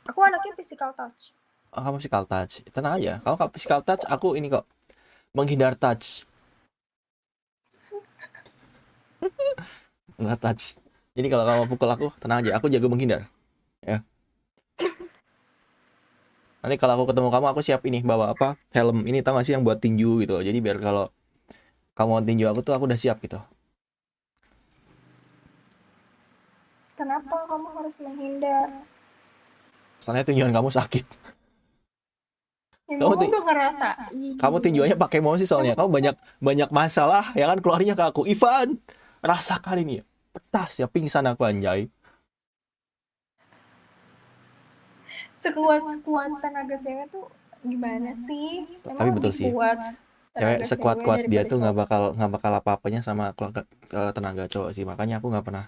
Aku anaknya physical touch. Oh, kamu physical touch. Tenang aja. Kamu kalau physical touch, aku ini kok menghindar touch. Enggak touch. Jadi kalau kamu pukul aku, tenang aja. Aku jago menghindar. Ya. Nanti kalau aku ketemu kamu, aku siap ini bawa apa? Helm ini tau gak sih yang buat tinju gitu. Jadi biar kalau kamu mau tinju aku tuh aku udah siap gitu. Kenapa kamu harus menghindar? Soalnya tinjuan kamu sakit. Kamu Emang ti udah ngerasa? kamu tinjuannya pakai emosi soalnya. Emang Kamu banyak banyak masalah ya kan keluarnya ke aku. Ivan, rasakan ini. Petas ya pingsan aku anjay. sekuat tenaga cewek tuh gimana sih? Tapi Emang betul lebih sih. kuat Cewek tenaga cewek sekuat-kuat dia daripada tuh cowok. nggak bakal apa-apanya sama keluarga tenaga cowok sih. Makanya aku nggak pernah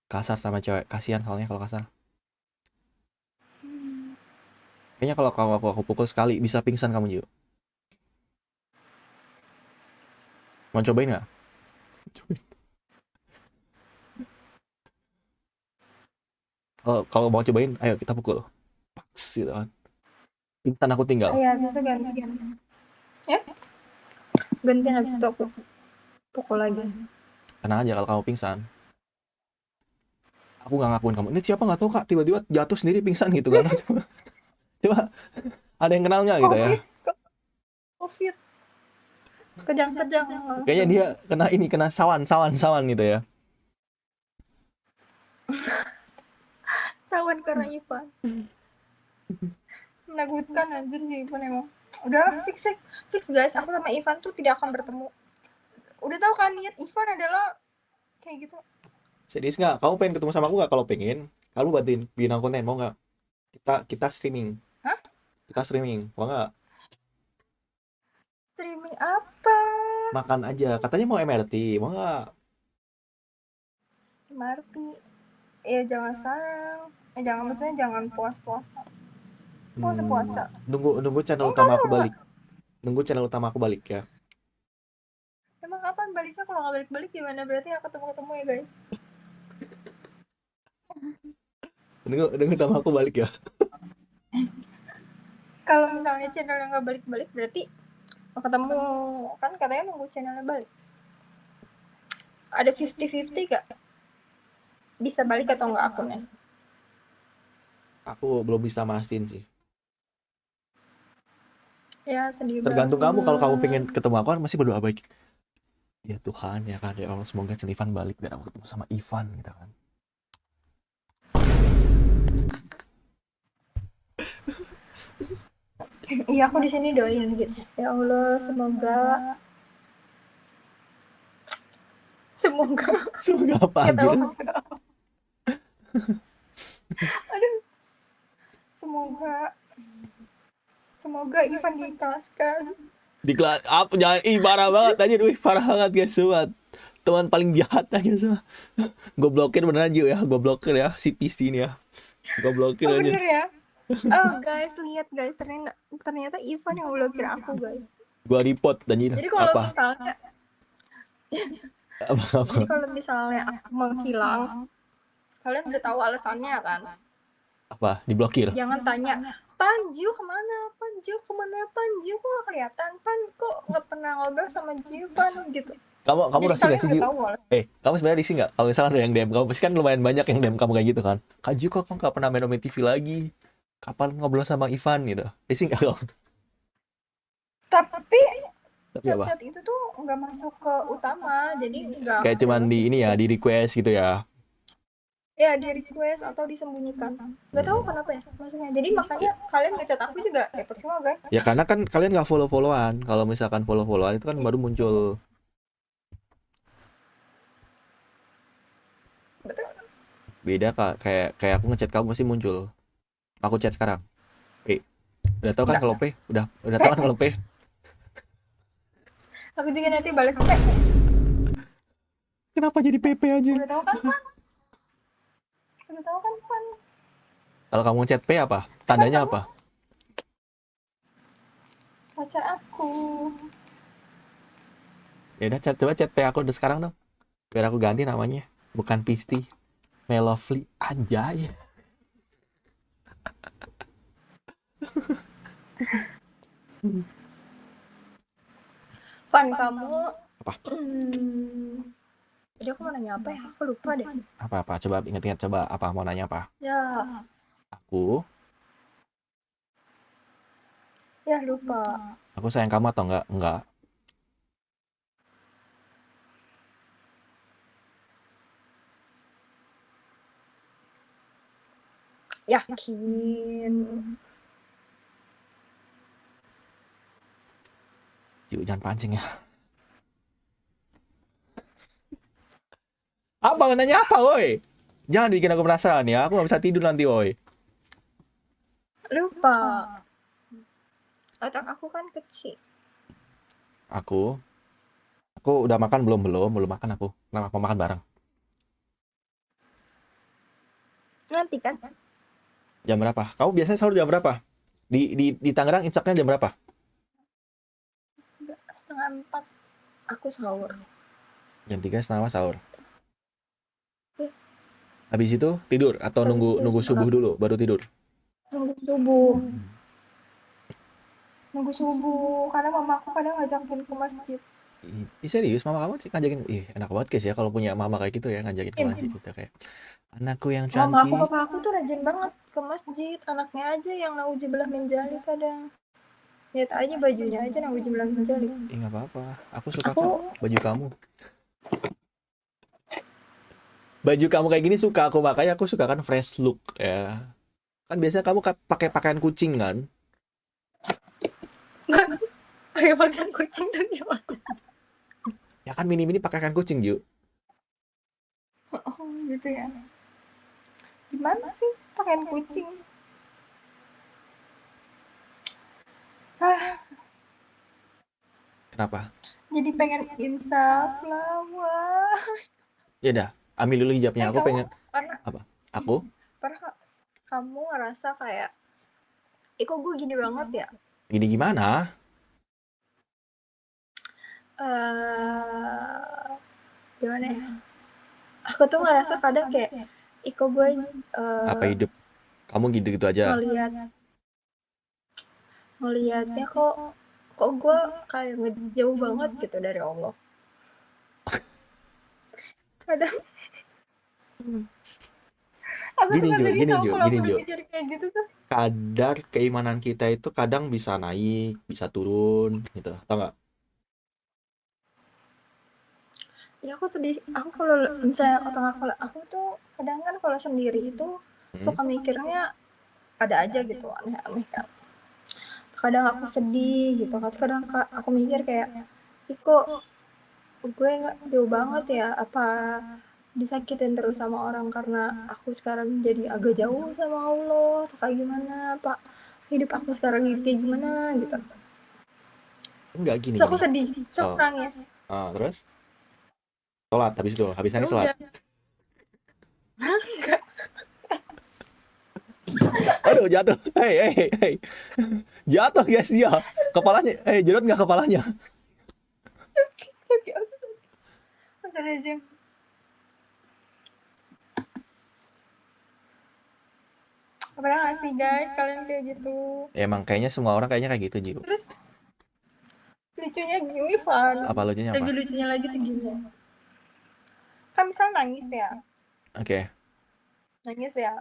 kasar sama cewek. Kasihan soalnya kalau kasar. Hmm. Kayaknya kalau kamu aku pukul sekali bisa pingsan kamu juga. Mau cobain nggak? Kalau mau cobain, ayo kita pukul. Paks gitu kan. Pingsan aku tinggal. Iya, bisa gantian. Ya, gantian habis itu aku pukul lagi. Tenang aja kalau kamu pingsan. Aku nggak ngakuin kamu. Ini siapa nggak tahu kak. Tiba-tiba jatuh sendiri pingsan gitu kan. Coba, coba ada yang kenal nggak gitu ya? Covid, covid, kejang-kejang Kayaknya langsung. dia kena ini, kena sawan gitu ya. Sawan karena Ivan. Menakutkan anjir sih Ivan emang. Udahlah, fix fix. Fix guys, aku sama Ivan tuh tidak akan bertemu. Udah tahu kan niat Ivan adalah kayak gitu. Serius nggak? Kamu pengen ketemu sama aku nggak? Kalau pengen, kamu bantuin bikin konten mau nggak? Kita streaming. Hah? Kita streaming, mau nggak? Streaming apa? Makan aja. Katanya mau MRT, mau nggak? Marti. Ya jangan sekarang. Jangan, maksudnya jangan puasa-puasa. Puasa-puasa. Nunggu nunggu channel Enggak, utama aku enggak. balik. Nunggu channel utama aku balik ya. Emang kapan baliknya? Kalau nggak balik-balik gimana? Berarti nggak ketemu-ketemu ya guys. Nunggu utama aku balik ya. Kalau misalnya channel yang nggak balik-balik berarti mau ketemu, kan katanya nunggu channelnya balik. Ada 50-50 gak? Bisa balik atau nggak akunnya? Aku belum bisa mastiin sih. Ya sedih Tergantung kamu. Kalau kamu pengen banget. ketemu aku kan masih berdoa baik. Ya Tuhan ya kan ya Allah semoga Ivan balik biar aku ketemu sama Ivan gitu kan. Iya, aku di sini doain gitu. Ya Allah, semoga Semoga apa nggak tahu anjir? maksud apa. Aduh, semoga semoga Ivan diikhlaskan. Di kelas apa jangan parah banget aja parah banget guys sobat. Teman paling jahat aja semua. Gue blokir beneran Ju ya, gue blokir ya si PC ini ya. Gue blokir Oh aja. bener ya? Oh guys, lihat guys, ternyata Ivan yang blokir aku guys. Gue report anjir. Jadi kalau Apa? misalnya Apa jadi apa? kalau misalnya aku menghilang, kalian udah tahu alasannya kan? Apa? Diblokir. Jangan tanya, Panju kemana? Panju kemana? Panju kok nggak kelihatan? Pan kok nggak pernah ngobrol sama Jiu Pan gitu. Kamu Jadi risih gak kalian sih udah Ju? tahu alasan. Kamu sebenarnya risih nggak? Kalau misalkan ada yang DM kamu, pasti kan lumayan banyak yang DM kamu kayak gitu kan. Kak Ju kok nggak pernah main TV lagi? Kapan ngobrol sama Ivan gitu? Risih nggak kamu? Tapi Tapi apa? chat-chat itu tuh nggak masuk ke utama, jadi nggak Kayak ada cuman di ini ya, notifikasi. di request gitu ya. Ya di request atau disembunyikan. Nggak tahu kenapa ya maksudnya. Jadi makanya kalian ngechat aku juga ya percuma guys. Ya karena kan kalian nggak follow-followan. Kalau misalkan follow-followan itu kan baru muncul. Betul. Beda kak, kayak aku ngechat kamu pasti muncul. Aku chat sekarang. Udah tau kan Nggak. kalau P? Udah tau kan kalau P? Aku juga nanti balas P. Kenapa jadi PP aja? Udah tahu kan Pan? Udah tahu kan Pan? Kalau kamu chat P apa? Kan Tandanya kamu apa? pacar aku. Ya udah coba chat P aku udah sekarang dong. Biar aku ganti namanya. Bukan Pisti. Melovely aja ya. Van, kamu Apa? Jadi aku mau nanya apa ya? Aku lupa deh. Apa? Coba ingat-ingat, coba apa mau nanya apa? Ya, Aku, ya lupa. aku sayang kamu atau enggak? Enggak. Yakin. Ciu, jangan pancing ya. Apa mau nanya apa, woi? Jangan bikin aku penasaran ya. Aku nggak bisa tidur nanti, woi. Lupa. Otak aku kan kecil. Aku udah makan belum makan aku. Kenapa mau makan bareng? Nanti kan? Jam berapa? Kamu biasanya sahur jam berapa? Di Tangerang imsaknya jam berapa? 3:30 aku sahur. Jam 3 setengah sahur. Iya. Habis itu tidur atau nunggu subuh dulu baru tidur? Nunggu subuh. Nunggu subuh. Karena mama aku kadang ngajakin ke masjid. Serius mama kamu ngajakin? Enak banget guys ya kalau punya mama kayak gitu ya, ngajakin ke masjid gitu kayak. Anakku yang Mama aku, cantik. papa aku tuh rajin banget ke masjid. Anaknya aja yang nauzubillah min dzalik kadang. Lihat aja bajunya aja nauzubillah min dzalik. Nggak apa-apa. Aku suka Aku- kok baju kamu. Baju kamu kayak gini suka aku, makanya aku suka kan fresh look ya. Kan biasanya kamu pakai pakaian kucing kan? Pakai pakaian kucing tuh gimana? Ya kan mini-mini pakaian kucing, Ju. Oh gitu ya. Gimana sih pakaian kucing? Kenapa? Jadi pengen insaf lah, wah. Ya udah, ambil dulu hijabnya. Aku Kamu pengen pernah apa? Aku? kamu ngerasa kayak, kok gue gini banget ya? Gini gimana? Gimana ya? Aku tuh ngerasa kadang kayak, kok gue Apa hidup kamu gitu-gitu aja? ngelihatnya kok gue kayak ngejauh banget gitu dari Allah. Kadang aku Gini, suka Ju, jadi gini, tahu Ju, kalau gini, aku Ju. mikir kayak gitu tuh. Kadar keimanan kita itu kadang bisa naik, bisa turun, gitu. Tau nggak? Ya aku sedih. Aku kalau misalnya aku tuh kadang kan kalau sendiri itu suka mikirnya ada aja gitu aneh-aneh kan. Kadang aku sedih gitu kan. Kadang aku mikir kayak, kok gue nggak jauh banget ya? Apa disakitin terus sama orang karena aku sekarang jadi agak jauh sama Allah atau kayak gimana? Apa hidup aku sekarang ini kayak gimana gitu? Enggak, gini, So aku gini. sedih, so aku nangis. Terus? Sholat, habis nangis sholat. Aduh, jatuh. Hei. Jatuh guys dia. Kepalanya, jerot nggak kepalanya? Oke, aku sedih. Udah aja. Pernah nggak sih guys kalian kayak gitu? Ya, emang kayaknya semua orang kayaknya kayak gitu, Ji. Terus lucunya gini, Van. Apa lucunya apa? Lebih lucunya lagi tuh gini. Kan misal nangis ya. Oke. Nangis ya.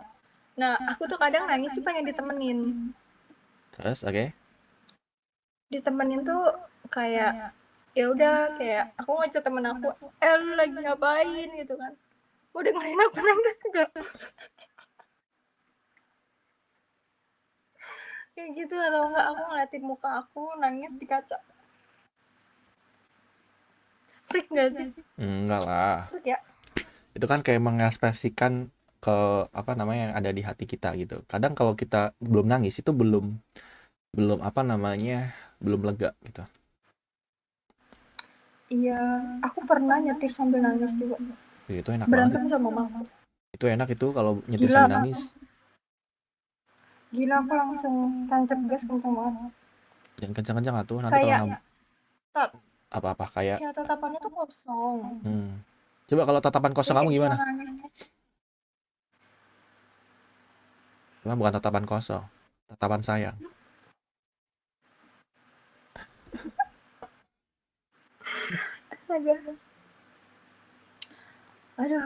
Nah, aku tuh kadang nangis tuh pengen ditemenin. Terus, oke. Ditemenin tuh kayak ya udah kayak aku ngajak temen aku, lu lagi ngapain gitu kan. Mau dengerin aku nangis enggak? Kayak gitu atau enggak aku ngeliatin muka aku nangis di kaca. Freak gak sih? Enggak lah. Freak ya? Itu kan kayak mengekspresikan ke apa namanya yang ada di hati kita gitu. Kadang kalau kita belum nangis itu belum apa namanya, belum lega gitu. Iya, aku pernah nyetir sambil nangis juga. Itu enak Berantem banget. sama mama. Itu enak itu kalau nyetir Gila. sambil nangis. Gila, aku langsung tancap gas kenceng banget. Jangan kencang-kencang atuh nanti Kayak apa-apa kayak. kayak tatapannya tuh kosong. Coba kalau tatapan kosong kamu gimana? Nangis. Cuma bukan tatapan kosong. Tatapan sayang. Astaga. Aduh,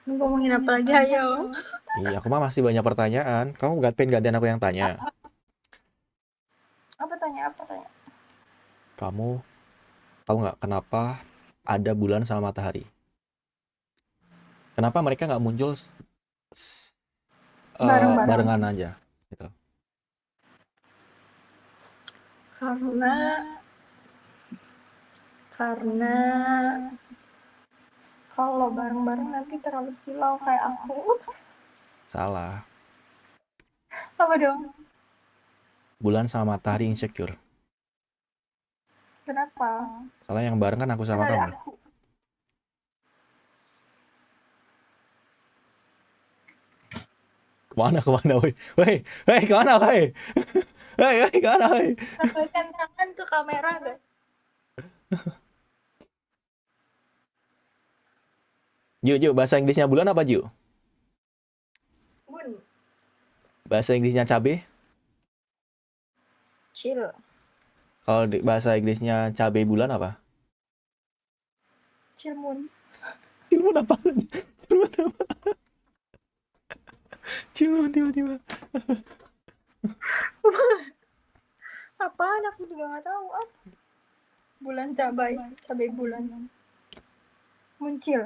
ini ngomongin apa lagi ayo? Iya, aku mah masih banyak pertanyaan. Kamu pengen gantian aku yang tanya. Apa tanya? Apa tanya? Kamu tahu nggak kenapa ada bulan sama matahari? Kenapa mereka nggak muncul Bareng-bareng. barengan aja? Gitu. Karena karena kalau bareng-bareng nanti terlalu silau kayak aku. Salah. Apa dong? Bulan sama matahari insecure. Kenapa? Soalnya yang bareng kan aku Kan sama ada kamu. aku. Kemana, woi? Woi, kemana, woi? Woi, kemana, woi? Lambaikan tangan ke kamera guys. Ju, bahasa Inggrisnya bulan apa, Ju? Bun, Bahasa Inggrisnya cabe? chill. Kalau bahasa Inggrisnya cabe bulan apa? Cilmun. Cilmun apa? Cilmun apa? Cilmun tiba-tiba. Apaan aku juga nggak tahu ah. Bulan cabai, cabai bulan. Muncul.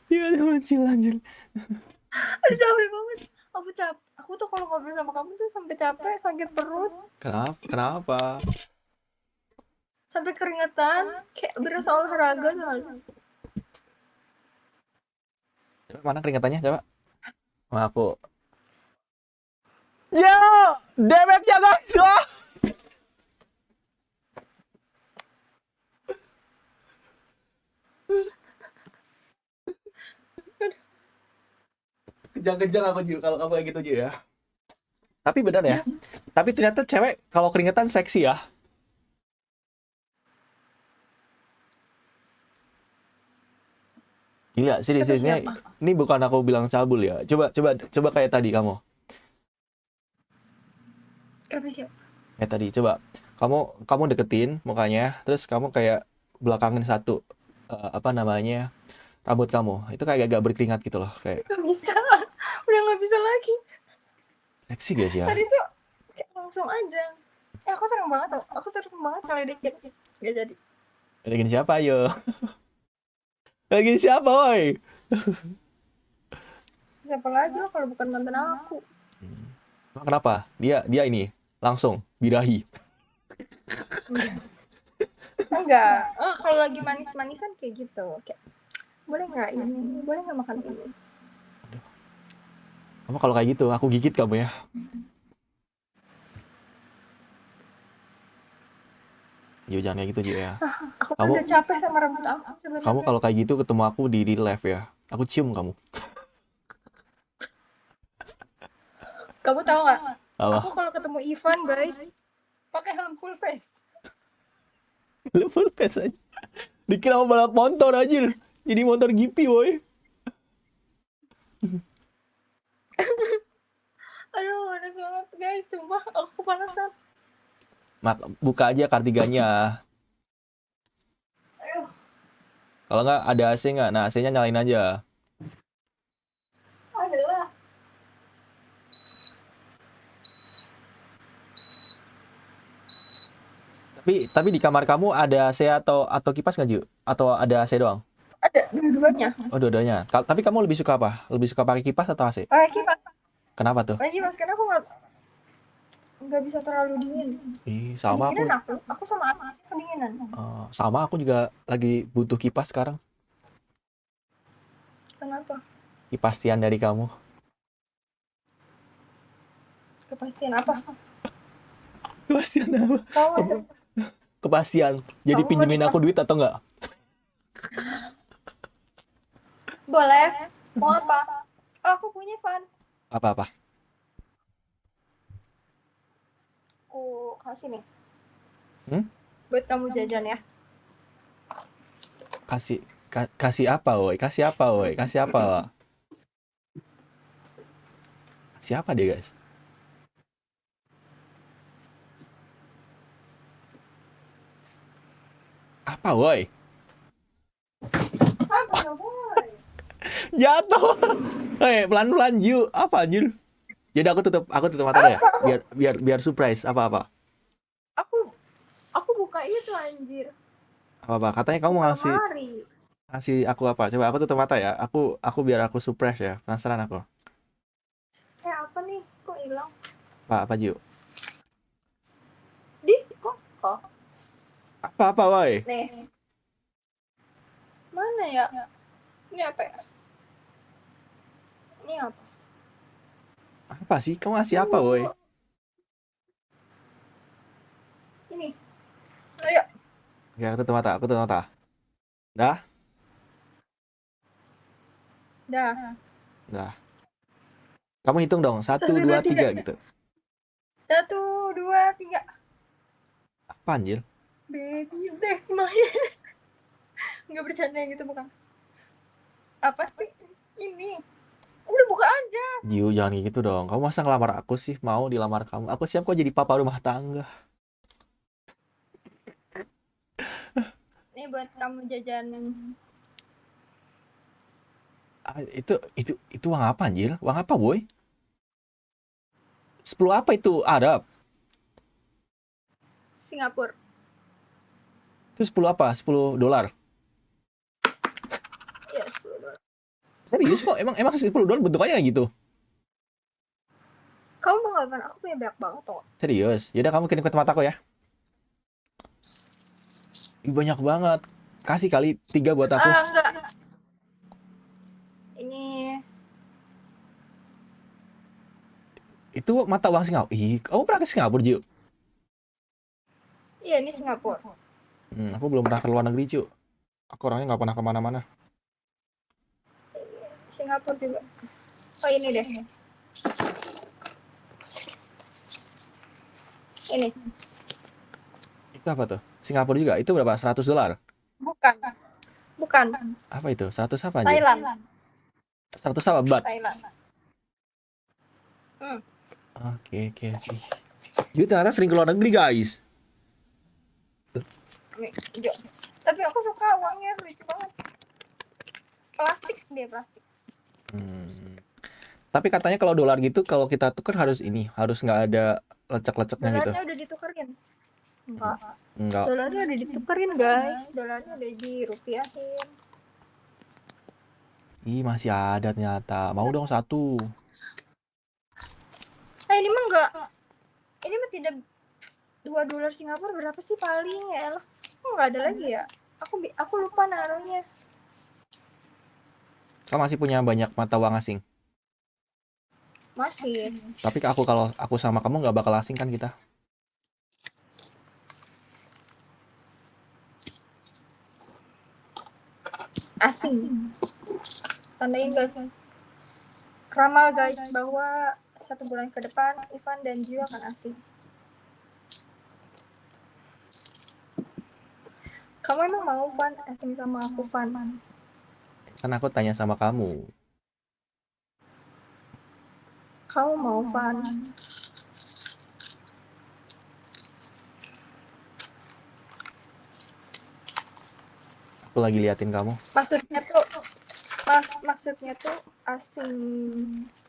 Tiba-tiba muncul anjir. Aduh capek banget. Aku tuh kalau ngobrol sama kamu tuh sampai capek, sakit perut, Kenapa? Kenapa? sampai keringetan, kayak berasa olahraga soalnya. Coba mana keringatannya coba? Wah, aku. Ya, damage-nya guys. Wah. Kejang-kejang aku Ju kalau kamu kayak gitu Ju ya. Tapi benar ya. Tapi ternyata cewek kalau keringetan seksi ya. Gila, Kata serius-seriusnya siapa? ini bukan aku bilang cabul ya. Coba kayak tadi kamu. Kata siapa? Kayak tadi coba. Kamu deketin mukanya, terus kamu kayak belakangin satu apa namanya? Rambut kamu. Itu kayak agak berkeringat gitu loh, kayak Gak bisa. Udah gak bisa lagi. seksi guys ya. Tadi tuh kayak langsung aja. Aku sering banget tau. Aku sering banget kalau dikit. Gak jadi. Lagi siapa ayo? Lagi siapa woi? Siapa lagi lo kalau bukan mantan aku? Kenapa? Dia ini langsung birahi. Enggak. Oh, kalau lagi manis-manisan kayak gitu. Kayak, boleh nggak ini? Boleh nggak makan ini? Kamu kalau kayak gitu, aku gigit kamu ya. Jo, jangan kayak gitu Jo ya. Aku tuh Kamu udah capek sama rambut aku kamu sebenarnya. kalau kayak gitu ketemu aku di real life ya. Aku cium kamu. Kamu tahu nggak? Aku Apa? kalau ketemu Ivan guys, pakai helm full face. Lu full face aja. Dikira mau balap motor aja. Jadi motor GP boy. Aduh, panas banget guys, sumpah aku panasan. Buka aja kardigannya. Aduh, Kalau nggak ada AC nggak? Nah AC-nya nyalain aja. adalah. Tapi di kamar kamu ada AC atau kipas nggak Ju? Atau ada AC doang? Ada dua-duanya. Oh dua-duanya. Tapi kamu lebih suka apa? Lebih suka pakai kipas atau AC? Pakai kipas. Kenapa tuh? Pakai kipas karena aku nggak bisa terlalu dingin. Ih, sama Kedinginan aku. aku sama anak kedinginan. Sama aku juga lagi butuh kipas sekarang. Kenapa? Kepastian dari kamu. Kepastian apa? Kepastian apa? Tahu aja. Kepastian. Jadi Kamu mau pinjemin aku duit atau enggak? Boleh. Mau apa? Oh, aku punya Van. Apa-apa? Aku kasih nih. Hmm? Buat kamu jajan ya. Kasih kasih apa, woi? Kasih apa, woi? Kasih apa? Kasih apa dia, guys? Apa, woi? Apa nggak boleh? Jatuh. Pelan-pelan, Ju. Apa, Ju? Jadi aku tutup mata deh. Biar surprise. Apa-apa? Aku aku buka itu anjir. Apa-apa? Katanya kamu mau Buka ngasih lemari. ngasih aku apa? Coba aku tutup mata ya. Aku biar aku surprise ya. Penasaran aku. Apa nih? Kok hilang? Apa, Ju? Kok? Apa, woi? Nih. Mana ya? Ini apa ya? Ini apa? Apa sih? Kamu ngasih apa, woi? Ini. Ayo. Oke, aku tutup mata. Aku tutup mata. Dah? Dah. Dah. Kamu hitung dong. 1, 1, 2, 2, 3 3. gitu. 1, 2, 3. Apa, anjir? Baby back my. Nggak bercanda gitu bukan? Apa sih? Ini. Udah buka aja. Jiu, jangan kayak gitu dong. Kamu masa ngelamar aku sih? Mau dilamar kamu? Aku siap kok jadi papa rumah tangga. Nih buat kamu jajan. Itu uang apa, anjir? Uang apa, boy? 10 apa itu? Arab. Singapura. Itu 10 apa? 10 dolar. Iya, $10. Serius kok? Emang 10 dolar bentukannya kayak gitu? Kamu mau ngapain? Aku punya banyak banget kok. Serius? Yaudah kamu kirim ke tempat aku ya. Ih, banyak banget. Kasih kali 3 buat aku. Enggak. Ini Itu mata uang Singapura. Ih, kamu pernah ke Singapura, Jiu? iya, ini Singapura. Aku belum pernah ke luar negeri, Jiu. Aku orangnya nggak pernah kemana-mana. Singapura juga. Oh, ini deh. Ini. Itu apa tuh? Singapura juga. Itu berapa? 100 dolar? Bukan. Apa itu? 100 apa, anjir? Thailand. 100 apa? Baht? Thailand. Oke. Jiu ternyata sering ke luar negeri, guys. Nih, Jo. Tapi aku suka uangnya lucu banget. Plastik. Tapi katanya kalau dolar gitu, kalau kita tuker harus nggak ada lecek-leceknya gitu. Dolarnya udah ditukerin. Enggak. Dolarnya udah ditukerin, guys. Dolarnya udah dirupiahin. Ih, masih ada ternyata. Mau dong 1. Ini mah enggak. Ini mah tidak $2 Singapura berapa sih paling ya? Kok nggak ada lagi ya? Aku lupa naruhnya. Kamu masih punya banyak mata uang asing. Masih. Tapi kalau aku sama kamu nggak bakal asing kan kita. Asing. Tandain guys. Ramal guys bahwa 1 bulan ke depan Ivan dan Jiwa akan asing. Kamu emang mau Van asing sama aku Van? Kan aku tanya sama kamu. Kamu mau Van? Aku lagi liatin kamu. Maksudnya tuh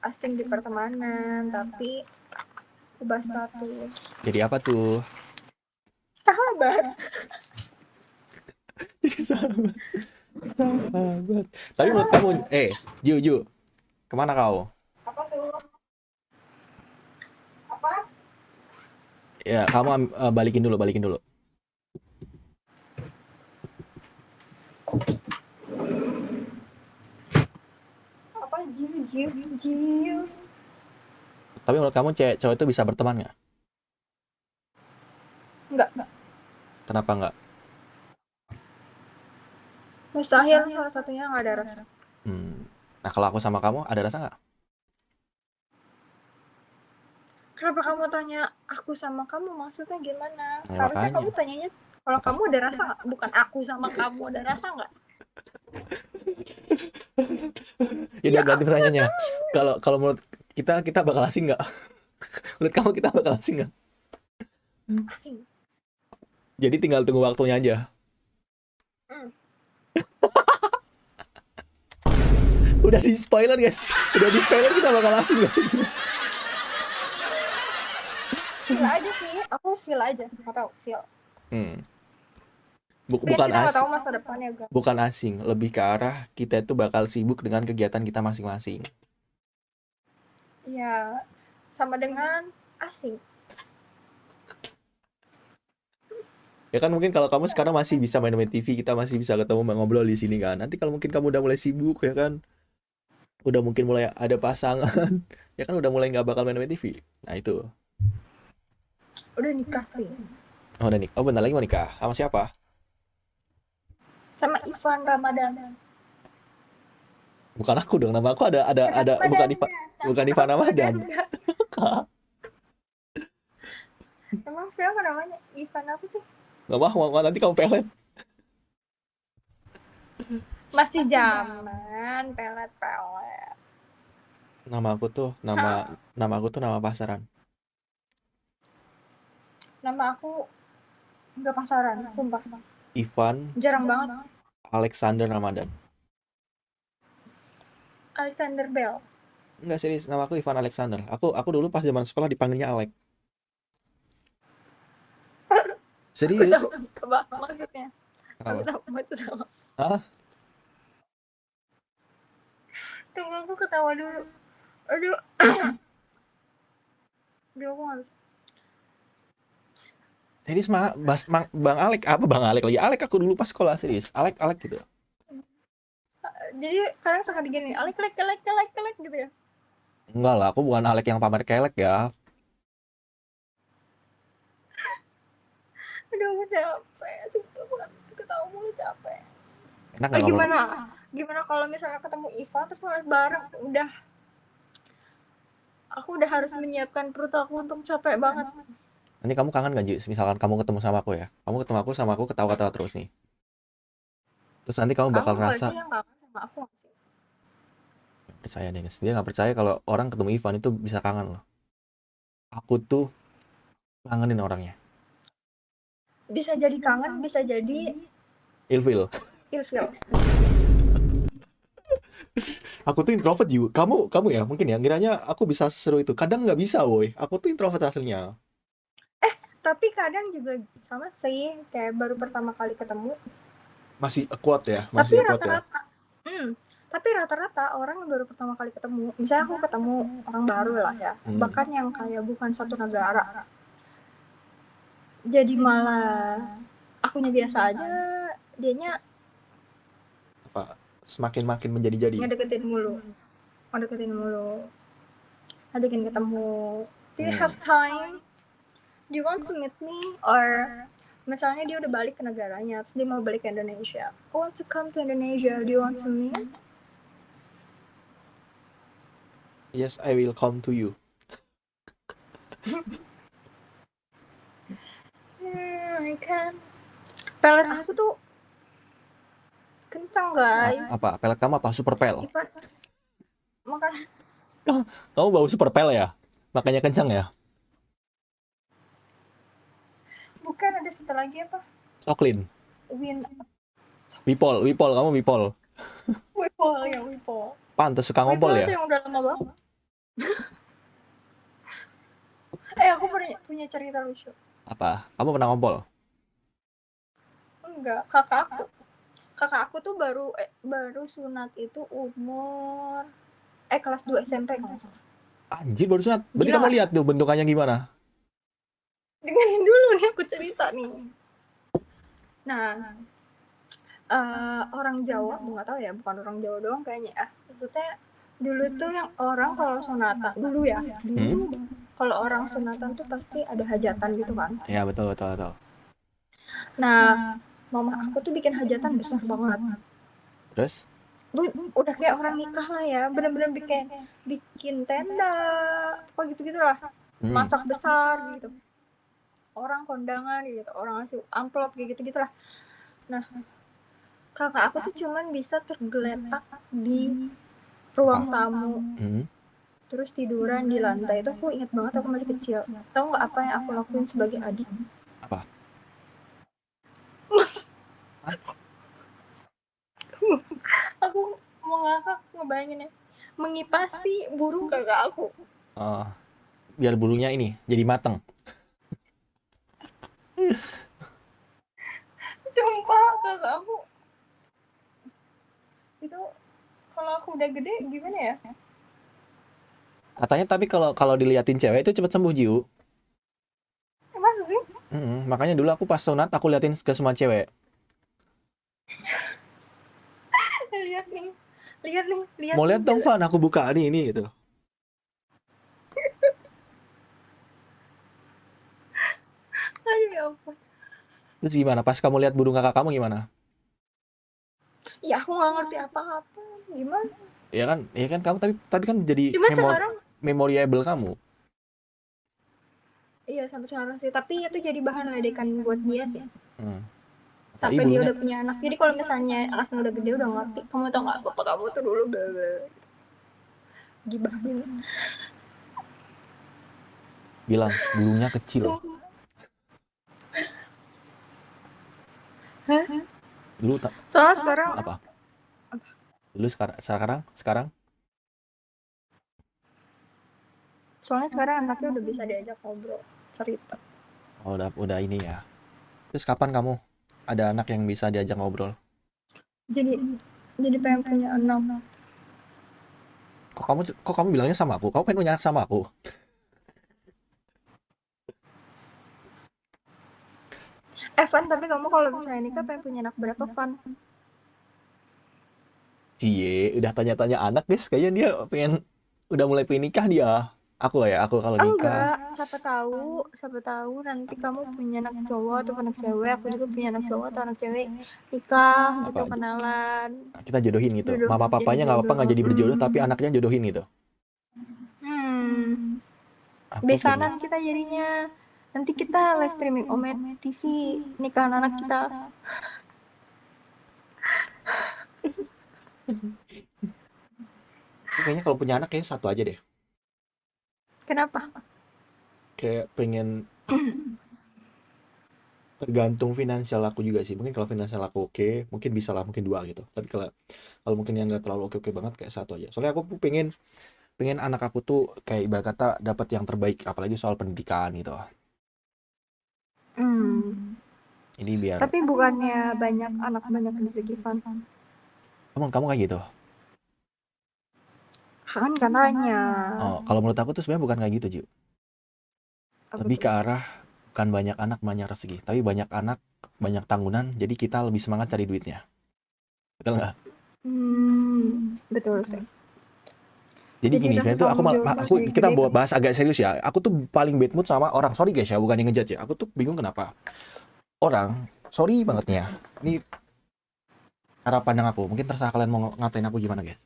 asing di pertemanan, tapi ubah status. Jadi apa tuh? Sahabat. Sahabat. Tapi menurut kamu, Ju, kemana kau? Apa tuh? Apa? Ya, kamu balikin dulu. Apa Jius? Tapi menurut kamu cowok itu bisa berteman nggak? Enggak. Kenapa nggak? Mustahil salah satunya nggak ada rasa. Nah, kalau aku sama kamu ada rasa nggak? Kenapa kamu tanya aku sama kamu, maksudnya gimana? Ya, Harusnya makanya. kamu tanyanya kalau kamu ada rasa nggak? Bukan aku sama kamu ada rasa nggak? Ya Ya udah ganti aku nggak pertanyaannya. tahu. Kalau kalau menurut kita bakal asing nggak? Menurut kamu kita bakal asing nggak? Asing. Jadi tinggal tunggu waktunya aja. Hmm. Udah di spoiler guys. Udah di spoiler kita bakal asing nggak? Feel aja sih. Aku feel aja. Nggak tahu. Feel. Hmm. Tapi kan Bukan kita nggak tahu as masa depannya gak. bukan asing, lebih ke arah kita itu bakal sibuk dengan kegiatan kita masing-masing. Ya sama dengan asing. Ya kan mungkin kalau kamu sekarang masih bisa main-main TV, kita masih bisa ketemu ngobrol di sini kan. Nanti kalau mungkin kamu udah mulai sibuk ya kan, udah mungkin mulai ada pasangan, ya kan udah mulai nggak bakal main-main TV. Nah itu. Udah nikah sih. Oh udah nih. Oh bentar lagi mau nikah. Sama siapa? Sama Ivan Ramadan. Bukan aku dong. Nama aku ada bukan Iva, Ramadannya. bukan Nama Iva aku ada Ramadan. enggak? Emang siapa namanya? Ivan apa sih? Gak mau nanti kamu pelet. Masih zaman pelet-pelet. Nama aku tuh nama Hah, nama aku tuh nama pasaran. nama aku nggak pasaran, sumpah. Ivan Jarang banget. Alexander Ramadan. Alexander Bell. Enggak serius, nama aku Ivan Alexander. Aku dulu pas zaman sekolah dipanggilnya Alex. Aku Serius? tahu apa maksudnya. Aku Kenapa? tahu maksudnya. Ah, Tunggu aku ketawa dulu. Aduh, aduh aku nggak bisa. serius Bang Alek apa Bang Alek lagi? Alek aku dulu pas sekolah serius. Alek Alek gitu. Jadi kadang suka digini, Alek, kelek, kelek, kelek, kelek gitu ya. Enggak lah, aku bukan Alek yang pamer kelek ya. Aduh aku capek, sumpah banget. Ketawa mulu capek. Enak nggak ngobrol? Gimana? Gimana kalau misalnya ketemu Iva terus nulis bareng? Udah, aku udah harus menyiapkan perut aku untuk capek banget. Nanti kamu kangen gak Ji? Misalkan kamu ketemu sama aku ya. Kamu ketemu aku sama aku ketawa-ketawa terus nih. Terus nanti kamu bakal Kamu ngerasa, aja yang kangen sama aku nggak sih? percaya deh guys. Dia nggak percaya kalau orang ketemu Ivan itu bisa kangen loh. Aku tuh kangenin orangnya. Bisa jadi kangen, bisa jadi Ilfil. ilfil. Aku tuh introvert juga. Kamu ya mungkin ya ngiranya aku bisa seru itu. Kadang nggak bisa, woi. Aku tuh introvert aslinya. Tapi kadang juga sama sih, kayak baru pertama kali ketemu. Masih kuat ya, Tapi masih kuat ya. rata-rata, tapi rata-rata orang yang baru pertama kali ketemu, misalnya aku ketemu orang baru lah ya, Hmm. bahkan yang kayak bukan satu negara, jadi malah akunya biasa aja, dianya Apa? Semakin makin menjadi-jadi. ngedeketin mulu, ngedeketin mulu, ngajakin ketemu. Do you have time? Do you want to meet me? Or misalnya dia udah balik ke negaranya, terus dia mau balik ke Indonesia. I want to come to Indonesia. Do you want to meet? Yes, I will come to you. I can. Pelet aku tuh kencang guys. Apa? Pelet kamu apa? Super pel. Ivan, makan Kamu bau super pel ya? Makanya kencang ya? bukan ada satu lagi apa? Soklin. Win, Wipol, kamu Wipol. Wipol ya Wipol. Pantes suka ngompol Wipol ya? itu yang udah lama banget. Aku punya cerita lucu. Apa? Kamu pernah ngompol? Enggak, kakak aku tuh baru sunat itu umur kelas 2 SMP kalau nggak salah. Anjir baru sunat. Berarti Gila kamu nggak? lihat tuh bentukannya gimana? Dengerin dulu nih aku cerita nih. Nah, orang Jawa, nggak tahu ya, bukan orang Jawa doang kayaknya ya. Maksudnya dulu tuh yang orang kalau sunatan dulu ya, dulu kalau orang sunatan tuh pasti ada hajatan gitu kan. Ya betul. Nah, mama aku tuh bikin hajatan besar banget. Terus? Udah kayak orang nikah lah ya, bener-bener bikin tenda, apa gitu-gitulah, masak besar gitu. Orang kondangan gitu, orang ngasih amplop kayak gitu-gitulah. Nah, kakak aku tuh cuman bisa tergeletak di ruang Apa? tamu, Hmm, terus tiduran di lantai. Itu aku inget banget aku masih kecil. Tahu nggak apa yang aku lakuin sebagai adik? apa? Hah? Aku mau ngakak ngebayanginnya. Mengipasi burung kakak aku. Eh, biar bulunya ini jadi mateng. Sumpah kakak aku itu kalau aku udah gede gimana ya? Katanya tapi kalau kalau diliatin cewek itu cepet sembuh, Jiu. Masa sih? Makanya dulu aku pas sunat aku liatin ke semua cewek. Lihat nih, lihat nih, lihat Mau nih. lihat dong, Van? Aku buka nih ini gitu. Aduh ya ampun. Terus gimana? Pas kamu lihat burung kakak kamu gimana? Ya aku nggak ngerti apa-apa. Gimana? Ya kan kamu tapi kan jadi Cuman sekarang memorable kamu. iya sampai sekarang sih. Tapi itu jadi bahan ledekan buat dia sih. Hmm. Tapi Sampai dia bulunya udah punya anak. Jadi kalau misalnya anaknya udah gede udah ngerti. Kamu tau nggak bapak kamu tuh dulu gibahin. bilang bulunya kecil. Sumpah. Hah? Dulu Soalnya sekarang apa? Dulu sekarang soalnya sekarang anaknya udah bisa diajak ngobrol, cerita. oh, udah ini ya. Terus kapan kamu ada anak yang bisa diajak ngobrol? Jadi pengen punya anak. Kok kamu bilangnya sama aku? Kamu pengen punya anak sama aku? Van, tapi kamu kalau misalnya nikah pengen punya anak berapa, Van? Cie, udah tanya-tanya anak guys, kayaknya dia pengen udah mulai pengen nikah dia. Aku kalau nikah. Enggak, siapa tahu nanti kamu punya anak cowok atau anak cewek, aku juga punya anak cowok atau anak cewek, nikah gitu, Apa kenalan, kita jodohin gitu. jodoh, Mama jadi papanya nggak apa-apa jodoh. nggak jadi berjodoh tapi anaknya jodohin gitu. Hmm, Aku pengen. besanan kita jadinya. Nanti kita live streaming Omet TV nikahan anak kita. Aku kayaknya kalau punya anak kayaknya satu aja deh. Kenapa? Kayak pengen tergantung finansial aku juga sih. Mungkin kalau finansial aku oke, mungkin bisa lah mungkin dua gitu. Tapi kalau kalau mungkin yang nggak terlalu oke-oke banget kayak satu aja. Soalnya aku pengen pengen anak aku tuh kayak ibarat kata dapat yang terbaik apalagi soal pendidikan gitu. Hmm. Ini biar Tapi bukannya banyak anak banyak rezeki, Van? emang kamu kayak gitu. Kan katanya. Oh, kalau menurut aku tuh sebenarnya bukan kayak gitu, Ju. Apa Lebih tuh? ke arah bukan banyak anak banyak rezeki, tapi banyak anak banyak tanggungan, jadi kita lebih semangat cari duitnya. Betul nggak? Betul sih. Jadi Jadi gini, rasa sebenarnya tuh tanggung jawabnya aku lebih kita gede kan? bahas agak serius ya. Aku tuh paling bad mood sama orang. Sorry guys ya, bukan yang ngejudge ya. Aku tuh bingung kenapa orang, sorry banget nih ya. Ini cara pandang aku. Mungkin terserah kalian mau ngatain aku gimana guys.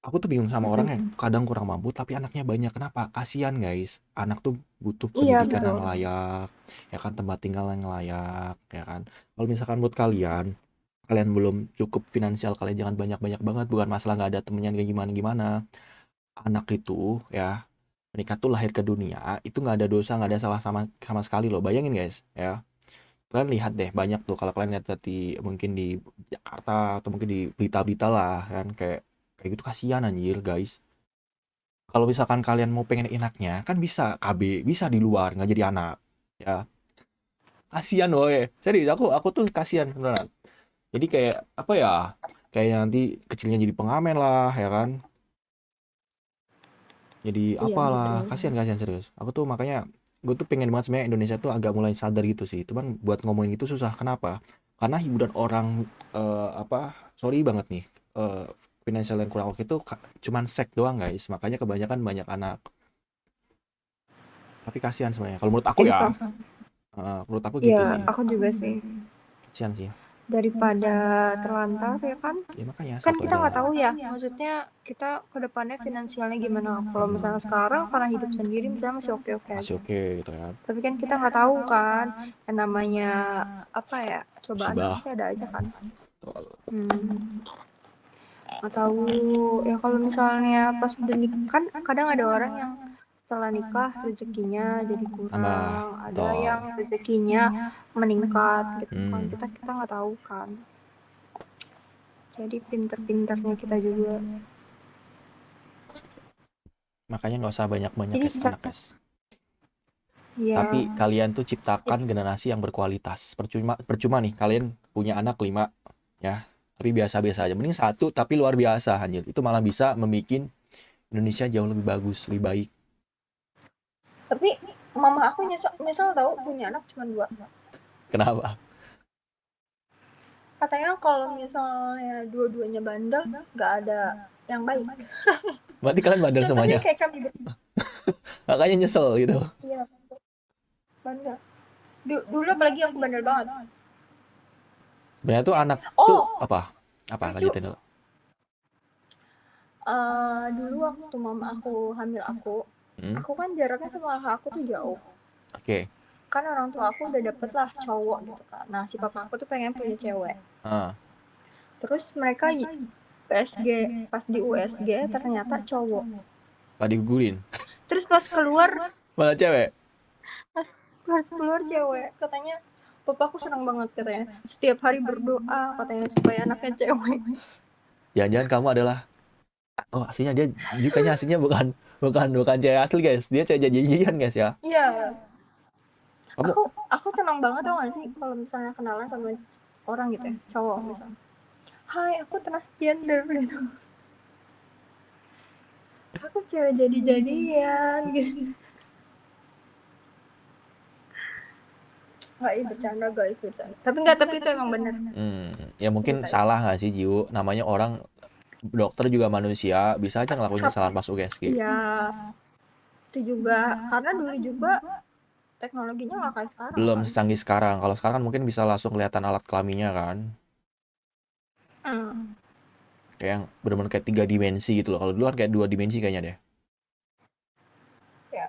Aku tuh bingung sama orang yang kadang kurang mampu tapi anaknya banyak. Kenapa? Kasihan guys. Anak tuh butuh Iya pendidikan betul. yang layak, ya kan tempat tinggal yang layak, ya kan. Kalau misalkan buat kalian, kalian belum cukup finansial, kalian jangan banyak-banyak banget. Bukan masalah nggak ada temennya kayak gimana-gimana. Anak itu ya, mereka tuh lahir ke dunia, itu nggak ada dosa, nggak ada salah sama sama sekali loh. Bayangin guys, ya. Kalian lihat deh, banyak tuh kalau kalian lihat di mungkin di Jakarta atau mungkin di berita-berita lah kan kayak kayak gitu kasihan anjir guys. Kalau misalkan kalian mau pengen enaknya, kan bisa KB, bisa di luar nggak jadi anak. Ya, kasihan woy. Serius aku tuh kasihan beneran. Jadi kayak apa ya? Kayak nanti kecilnya jadi pengamen lah, ya kan? Jadi Iya apalah, betul. kasihan kasihan serius. Aku tuh makanya gue tuh pengen banget sebenarnya Indonesia tuh agak mulai sadar gitu sih. Cuman buat ngomongin itu susah. Kenapa? Karena hiburan orang apa? Sorry banget nih. eh Finansial yang kurang oke itu cuman seks doang guys. Makanya kebanyakan banyak anak. Tapi kasihan sebenarnya. Kalau menurut aku ya, Infak. menurut aku Iya, gitu sih. aku juga sih. Kasihan sih. daripada terlantar ya kan. Ya makanya Kan satu kita aja nggak lah. tahu ya, maksudnya kita ke depannya finansialnya gimana. Kalau misalnya sekarang karena hidup sendiri misalnya masih oke-oke Masih aja. oke gitu kan. Tapi kan kita nggak tahu kan, yang namanya apa ya, cobaan tuh Musibah. pasti ada aja kan. Betul. Nggak tahu ya kalau misalnya pas udah nikah kan kadang ada orang yang setelah nikah rezekinya jadi Tambah. kurang, ada Betul. yang rezekinya meningkat gitu kan. Hmm. Kita nggak tahu kan. Jadi pinter-pinternya kita juga. Makanya nggak usah banyak-banyak Jadi guys, bisa anak guys. ya Tapi kalian tuh ciptakan generasi yang berkualitas. Percuma nih kalian punya anak 5 ya. Tapi biasa-biasa aja. Mending satu tapi luar biasa anjir. Itu malah bisa membuat Indonesia jauh lebih bagus, lebih baik. tapi mama aku nyesel tahu punya anak cuma 2. Kenapa? Katanya kalau misalnya dua-duanya bandel nggak ada yang baik. Berarti kalian bandel Contohnya semuanya. kayak kami Makanya nyesel gitu. iya bandel. Dulu apalagi aku bandel banget. Sebenarnya tuh anak tuh Oh, apa? Apa? lucu. Lanjutin dulu. Dulu waktu mama aku hamil Hmm? aku kan jaraknya sama kakak aku tuh jauh. Oke. Kan orang tua aku udah dapet lah cowok gitu kan. Nah si papa aku tuh pengen punya cewek. Ah, Terus mereka USG, pas di USG ternyata cowok. Pak digugurin. Terus Malah cewek. pas keluar cewek, katanya papaku senang banget katanya. Setiap hari berdoa katanya supaya anaknya cewek. Jangan-jangan kamu adalah aslinya dia kayaknya aslinya bukan cewek asli guys. Dia cewek janjian guys ya. Iya, Kamu aku senang banget tau gak sih kalau misalnya kenalan sama orang gitu ya, cowok misalnya. Hai, aku transgender gitu. Aku cewek jadi-jadian gitu. Wah, bercanda guys, bercanda. Tapi itu emang bener. ya mungkin Cerita itu. salah nggak sih Jiu? Namanya orang dokter juga manusia, bisa aja ngelakuin kesalahan pas UGSG. Iya, itu juga karena dulu juga teknologinya nggak kayak sekarang Belum kan. secanggih sekarang. Kalau sekarang kan mungkin bisa langsung kelihatan alat kelaminnya kan. Hmm. Kayak yang bener-bener kayak 3 dimensi gitu loh. Kalau dulu kan kayak 2 dimensi kayaknya deh. Ya.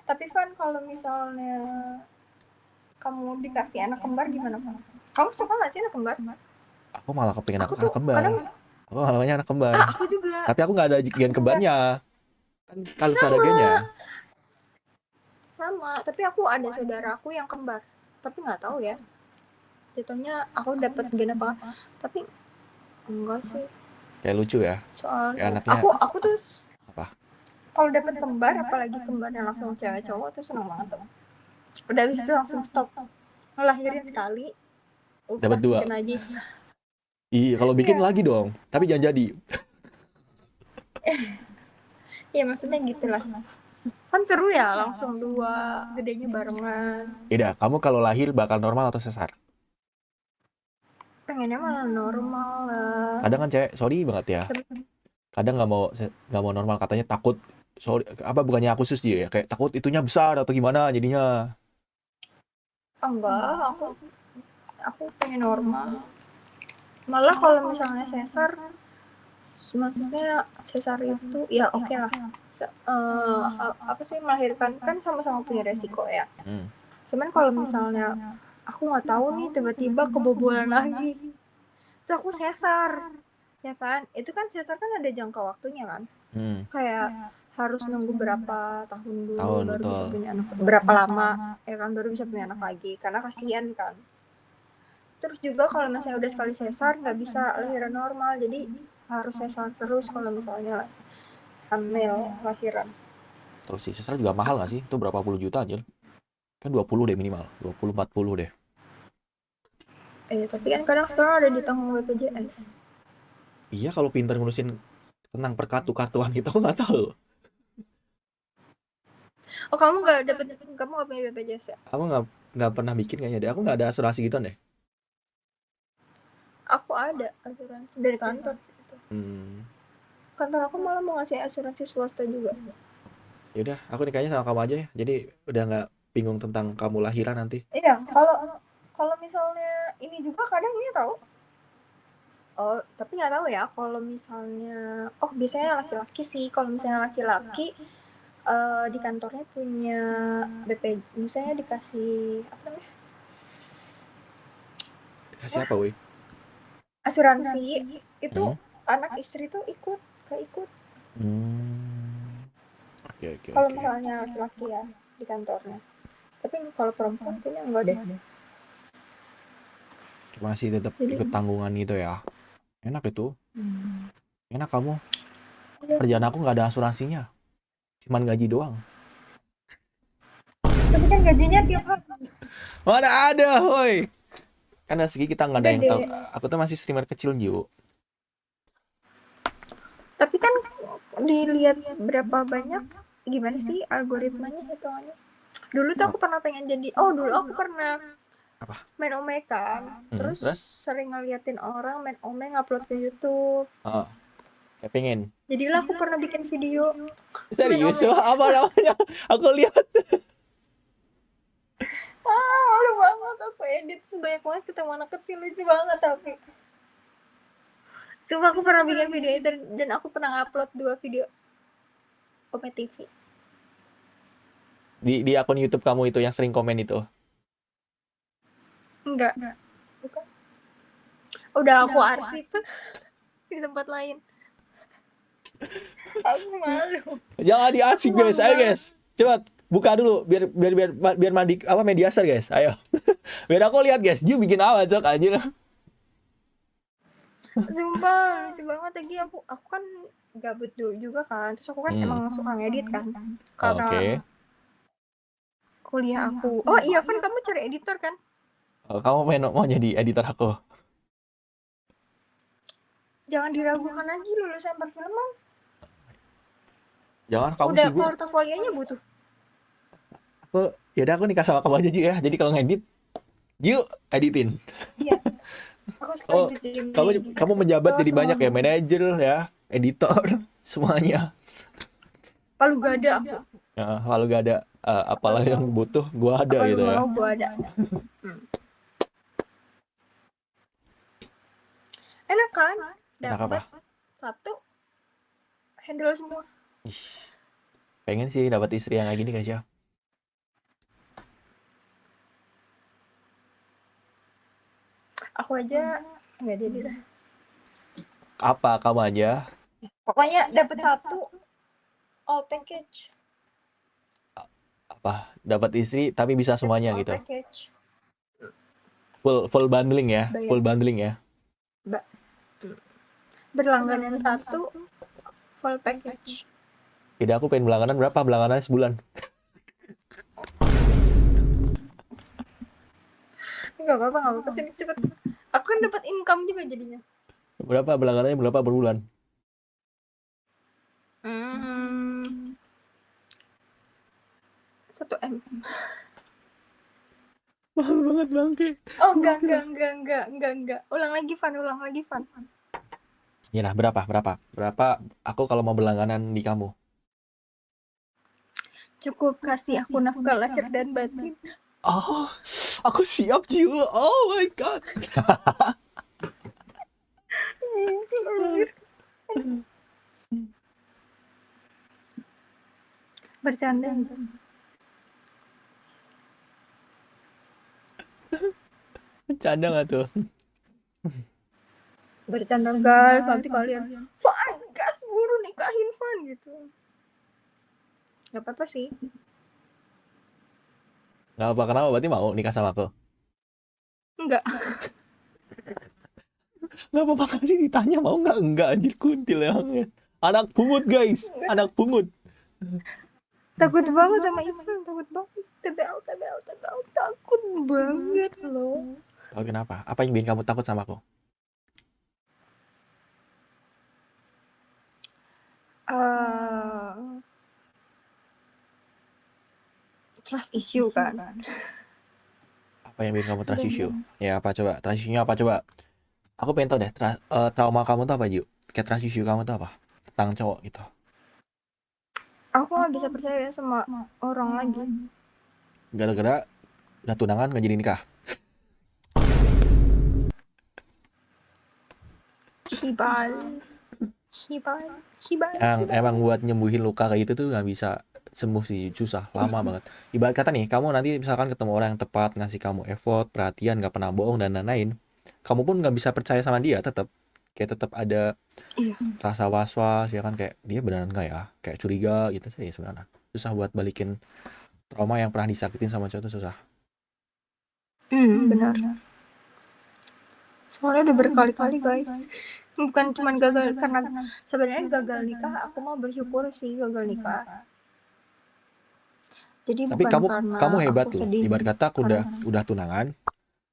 Tapi Van, kalau misalnya kamu dikasih anak kembar gimana, Van? Kamu suka nggak sih anak kembar? Aku malah kepengen Aku anak tuh kembar. kadang, Aku malah pengen anak kembar. aku juga Tapi aku nggak ada gen anak kembar. kembarnya. Kan kalau ada Sama, gennya. sama. Tapi aku ada saudaraku yang kembar. Tapi nggak tahu ya. Jatuhnya aku dapat gen apa? Tapi enggak sih. Kayak lucu ya. Kayak Soalnya anaknya aku tuh apa? kalau dapat kembar, apalagi kembarnya langsung cewek cowok tuh seneng banget tuh. Udah habis itu langsung stop. Ngelahirin sekali, Dapat usah 2. bikin lagi. Iya, kalau bikin Iya, lagi dong. Tapi jangan jadi. iya maksudnya gitulah. Kan seru ya, langsung 2 gedenya barengan. Beda, kamu kalau lahir bakal normal atau sesar? Pengennya malah normal lah. Kadang kan cewek, sorry banget ya. Kadang nggak mau normal katanya takut. Sorry, apa bukannya aku sus dia ya? Kayak takut itunya besar atau gimana jadinya. Enggak, aku pengen normal. Malah kalau misalnya sesar, maksudnya sesar itu ya oke lah. Apa sih melahirkan kan sama-sama punya resiko ya. Cuman kalau misalnya aku nggak tahu nih tiba-tiba kebobolan lagi, terus aku sesar, ya kan? Itu kan sesar kan ada jangka waktunya kan? Kayak harus nunggu berapa tahun dulu Tahun baru bisa betul. punya anak, berapa lama ya kan baru bisa punya anak lagi, karena kasihan kan. Terus juga kalau misalnya udah sekali sesar nggak bisa lahiran normal, jadi harus sesar terus kalau misalnya hamil lahiran. Terus sih sesar juga mahal nggak sih? Itu berapa puluh juta anjir? Kan 20 deh minimal. 20-40 deh. Tapi kan kadang sekarang ada ditanggung BPJS. Iya kalau pintar ngurusin tentang perkartuan kita aku nggak tahu. Oh, kamu nggak punya BPJS ya? Aku nggak pernah bikin kayaknya deh. Aku nggak ada asuransi gitu deh. Aku ada asuransi dari kantor gitu. Kantor aku malah mau ngasih asuransi swasta juga. Yaudah, aku nikahnya sama kamu aja ya. Jadi udah nggak bingung tentang kamu lahiran nanti. Iya, Kalau misalnya ini juga kadang ini tahu. Oh, tapi nggak tahu ya kalau misalnya biasanya laki-laki sih. Kalau misalnya laki-laki di kantornya punya BP, misalnya dikasih apa namanya? Kasih Wah, apa, woi? asuransi itu Hmm? anak istri tuh ikut Hmm. Oke, oke, kalau oke. misalnya laki-laki ya di kantornya. Tapi kalau perempuan kayaknya enggak deh. Masih tetap Jadi ikut tanggungan gitu ya. Enak itu. Enak kamu. iya sih. Kerjaan aku nggak ada asuransinya. Cuman gaji doang. Tapi kan gajinya tiap hari. Mana ada, woi. Kan dari segi kita nggak ada Udah yang tahu. deh. Aku tuh masih streamer kecil, Ju. Tapi kan dilihat berapa banyak gimana sih algoritmanya hitungannya. Dulu tuh aku pernah pengen jadi dulu aku pernah Apa? main Ome kan. Terus Terus? sering ngeliatin orang main Ome ngupload ke YouTube. Oh, kayak pengen. Jadilah aku pernah bikin video main Serius? Ome. Wah, apa namanya? Aku lihat. Malu banget aku edit sebanyak banget ketemu anak kecil lucu banget tapi. Cuma aku pernah bikin video itu dan aku pernah upload 2 video Ome TV. Di akun YouTube kamu itu yang sering komen itu. Enggak, bukan. Udah aku arsip di tempat lain. Aku malu. Jangan Aku diarsip, guys. malu Ayo, banget. guys. Coba buka dulu biar mandi apa Mediasar, guys. Ayo. Biar aku lihat, guys. Ju bikin apa, Cok, anjir. Sumpah lucu banget lagi aku kan gabut dulu juga kan. Terus aku kan Hmm. emang suka ngedit kan. Karena Oke. kuliah aku. Oh iya kan kamu cari editor kan? Oh, kamu mau jadi editor aku. Jangan diragukan lagi lulusan perfilman. Jangan kamu Udah sibuk. portofolionya butuh. Yaudah aku nikah sama kamu aja, Ju ya. Jadi kalau ngedit, Ju editin. Iya. Aku Oh, sekarang jadi kamu menjabat jadi banyak ya, semuanya. manajer ya, editor, semuanya. Palu gada aku. Ya, kalau gak ada Apa apalah lu yang mau? butuh, gua ada Apa lu gitu ya. mau gua ada. Enak kan? Enak apa? Dapat satu handle semua. Ih, pengen sih dapat istri yang kayak gini, guys ya. Aku aja nggak jadi dah. Apa kamu aja? Pokoknya dapat satu all package. Apa? Dapat istri tapi bisa semuanya All gitu. package. Full bundling ya, Bayar. full bundling ya. Berlangganan satu full package. Tidak, aku pengen berlangganan berapa? Berlangganan sebulan. Nggak apa-apa sini cepet. Aku kan dapat income juga jadinya. Berapa berlangganannya, berapa per bulan? 1 M. Mahal banget, bangke. Oh enggak. Ulang lagi Van. Ya nah, berapa? Aku kalau mau berlangganan di kamu. Cukup kasih aku nafkah lahir dan batin. Oh, aku siap, Ju. Oh my god. Anjir. Bercanda. Bercanda nggak tuh? Bercanda guys, nanti kalian Van, gas buru nikahin Van gitu. Gak apa-apa sih. Nggak apa, kenapa? Berarti mau nikah sama aku? Enggak. Nggak apa-apa sih ditanya mau nggak? Enggak, anjir, kuntil ya. Anak pungut, guys. Anak pungut. Takut banget sama Ivan, takut banget. Tebel. Takut banget loh. Tahu kenapa? Apa yang bikin kamu takut sama aku? Trust issue kan. Apa yang bikin kamu trust issue? Ya apa coba? Trust issue-nya apa coba? Aku pengen tahu deh, trauma kamu tuh apa, Ju? Kayak trust issue kamu tuh apa? Tentang cowok gitu. Aku gak bisa percaya sama orang lagi. Gara-gara udah tunangan nggak jadi nikah. Hibal, hibal, hibal, Yang hibal. emang buat nyembuhin luka kayak gitu tuh nggak bisa sembuh sih, susah, lama banget. Ibarat kata nih, kamu nanti misalkan ketemu orang yang tepat, ngasih kamu effort, perhatian, nggak pernah bohong dan lain-lain, kamu pun nggak bisa percaya sama dia tetap. Kayak tetap ada Iya. rasa was-was ya kan, kayak dia beneran nggak ya, kayak curiga gitu sih sebenarnya. Susah buat balikin trauma yang pernah disakitin sama cowok itu susah. Benar. Soalnya udah berkali-kali guys. Bukan cuma gagal karena sebenarnya gagal nikah, aku mau bersyukur sih gagal nikah. Jadi Tapi bukan kamu karena kamu hebat aku loh. sedih Ibarat kata aku karena udah tunangan,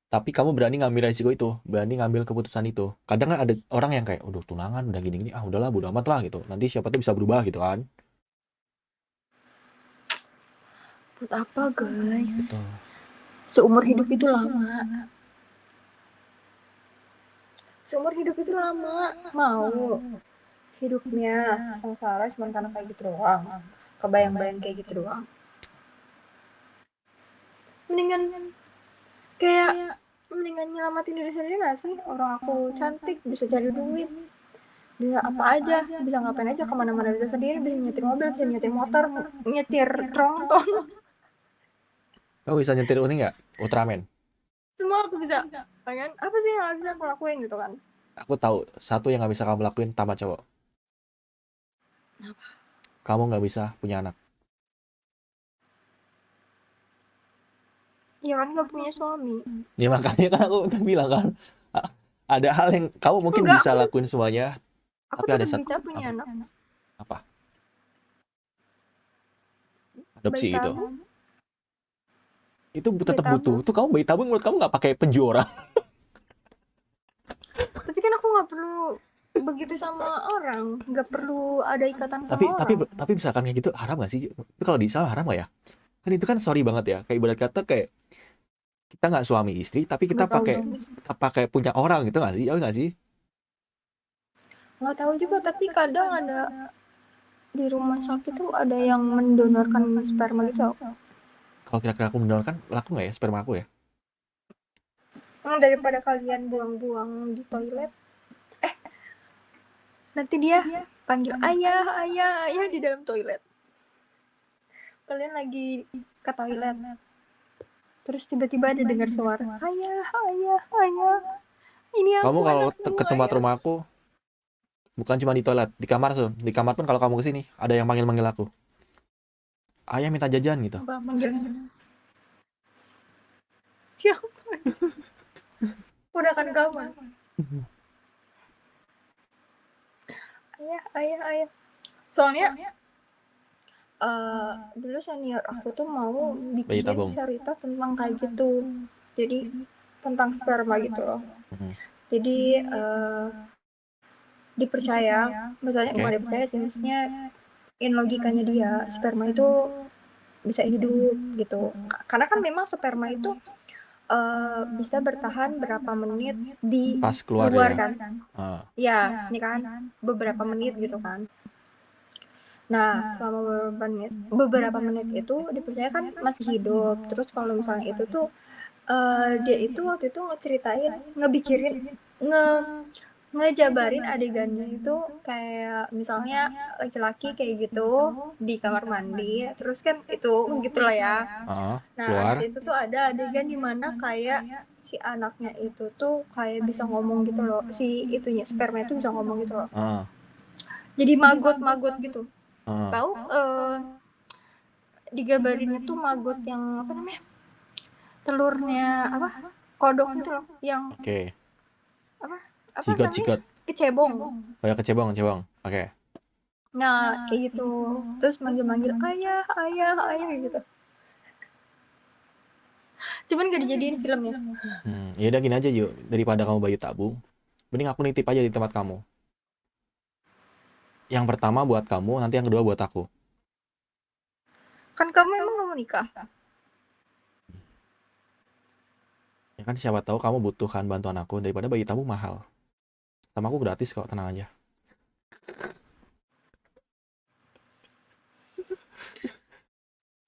tapi kamu berani ngambil resiko itu, berani ngambil keputusan itu. Kadang kan ada orang yang kayak, udah tunangan, udah gini-gini, ah udahlah bodo amat lah gitu. Nanti siapa tuh bisa berubah gitu kan. buat apa guys? Betul. Seumur hidup itu lama. Seumur hidup itu lama. Mau hidupnya sengsara cuma karena kayak gitu doang. Kebayang-bayang kayak gitu doang. Mendingan kayak mendingan nyelamatin diri sendiri gak sih? Orang aku cantik, bisa cari duit, bisa apa aja, bisa ngapain aja, kemana-mana bisa sendiri, bisa nyetir mobil, bisa nyetir motor, nyetir tronton. Kamu bisa nyetir ini nggak? Ultraman. Semua aku bisa. Kan? Apa sih yang gak bisa aku lakuin gitu kan? Aku tahu satu yang nggak bisa kamu lakuin tamat cowok. Kamu nggak bisa punya anak. Iya kan gak punya suami. Ya makanya kan aku udah bilang kan, ada hal yang kamu mungkin Enggak, bisa lakuin semuanya, aku tapi ada tetap satu bisa punya apa? anak. Apa? Bayi Adopsi gitu. tabung. Itu Bayi tetap butuh. tabung. Itu kamu bayi tabung menurut kamu nggak pakai penjora? Tapi kan aku gak perlu begitu sama orang. Gak perlu ada ikatan tapi sama tapi orang. tapi misalkan kayak gitu haram gak sih? Itu kalau di Islam haram gak ya? Kan itu kan sorry banget ya. Kayak ibarat kata kayak kita nggak suami istri, tapi kita Gak tahu pakai juga. pakai punya orang gitu nggak sih? Ya nggak sih? Gak tahu juga, tapi kadang ada di rumah sakit tuh ada yang mendonorkan sperma gitu. Kalau kira-kira aku mendonorkan, laku nggak ya sperma aku ya? Daripada kalian buang-buang di toilet, nanti dia panggil ayah, ayah, ayah di dalam toilet. Kalian lagi ke toilet, terus tiba-tiba ada dengar suara, ayah, ayah, ayah, ini Kamu aku kalau anakmu, ke tempat ayah. rumah aku, bukan cuma di toilet, di kamar tuh. Di kamar pun kalau kamu kesini, ada yang manggil-manggil aku. Ayah minta jajan gitu. Apa manggilnya? Siapa? Udah kan kamu. Ayah, ayah, ayah. Soalnya dulu senior aku tuh mau Bayi bikin tabung. cerita tentang kayak gitu. Jadi tentang sperma gitu loh. Mhm. Jadi dipercaya, maksudnya Oke. bukan dipercaya sih, maksudnya in logikanya dia sperma itu bisa hidup gitu. Karena kan memang sperma itu bisa bertahan berapa menit di Pas keluar luar ya. kan? Ah, Ya, ini kan beberapa menit gitu kan. Nah, selama beberapa menit itu dipercaya kan masih hidup. Terus kalau misalnya itu tuh dia itu waktu itu ngeceritain, ngebikirin, nge ngejabarin adegannya itu kayak misalnya laki-laki kayak gitu di kamar mandi, terus kan itu gitu lah ya. Nah, abis keluar. itu tuh ada adegan dimana kayak si anaknya itu tuh kayak bisa ngomong gitu loh, si itunya sperma itu bisa ngomong gitu loh. Ah, Jadi magot-magot gitu. ah. Tahu digambarinnya tuh maggot yang apa namanya? Telurnya apa? Kodok itu loh, yang Oke. apa? Apa Cigot, namanya? cigot. Kecebong. Oh ya kecebong, kecebong. Oke. Nah, kayak gitu. Terus manggil-manggil ayah, ayah, ayah gitu. Cuman gak dijadiin filmnya. Ya udah gini aja yuk, daripada kamu bayi tabung, mending aku nitip aja di tempat kamu. Yang pertama buat kamu, nanti yang kedua buat aku. Kan kamu emang gak mau nikah? Ya kan siapa tahu kamu butuhkan bantuan aku, daripada bayi tabung mahal. Sama aku gratis kok, tenang aja.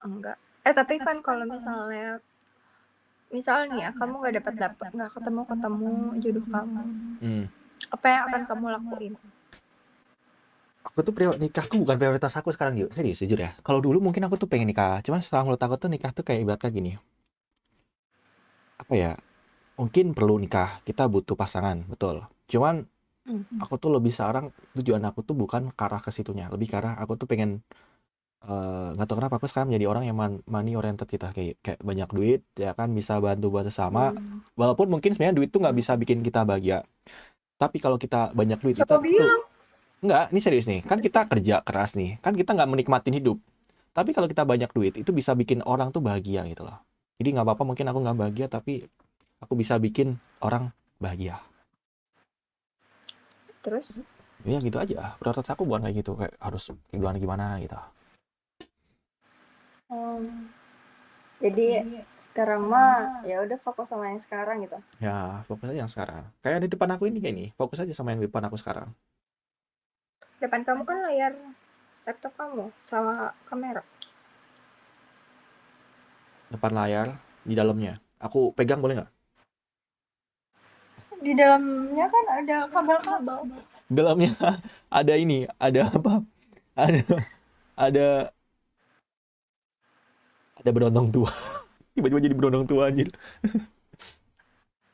Enggak. Tapi kan kalau misalnya ya kamu nggak ketemu jodoh kamu, Hmm. Apa yang akan kamu lakuin? Aku tuh nikahku bukan prioritas aku sekarang, yuk serius jujur ya. Kalau dulu mungkin aku tuh pengen nikah, cuman setelah menurut aku tuh nikah tuh kayak ibaratnya gini, apa ya, mungkin perlu nikah, kita butuh pasangan, betul. Cuman Hmm. aku tuh lebih sekarang tujuan aku tuh bukan ke arah ke situnya, lebih ke arah aku tuh pengen nggak tahu kenapa aku sekarang menjadi orang yang money oriented kita, kayak kayak banyak duit ya kan, bisa bantu buat sesama. Walaupun mungkin sebenarnya duit tuh nggak bisa bikin kita bahagia, tapi kalau kita banyak duit Siapa itu bilang? nggak, ini serius nih, kan kita kerja keras nih, kan kita nggak menikmatin hidup. Tapi kalau kita banyak duit itu bisa bikin orang tuh bahagia gitu loh. Jadi nggak apa-apa mungkin aku nggak bahagia, tapi aku bisa bikin orang bahagia. Terus? Ya gitu aja. Prioritas aku bukan kayak gitu, kayak harus gimana gimana gitu. Hmm. Jadi sekarang mah ya udah fokus sama yang sekarang gitu. Ya fokus aja yang sekarang. Kayak di depan aku ini kayak ini, fokus aja sama yang di depan aku sekarang. Depan kamu kan layar laptop kamu sama kamera. Depan layar, di dalamnya. Aku pegang boleh nggak? Di dalamnya kan ada kabel-kabel. Di dalamnya ada ini, ada apa? Ada ada ada berondong tua. Tiba-tiba jadi berondong tua anjir.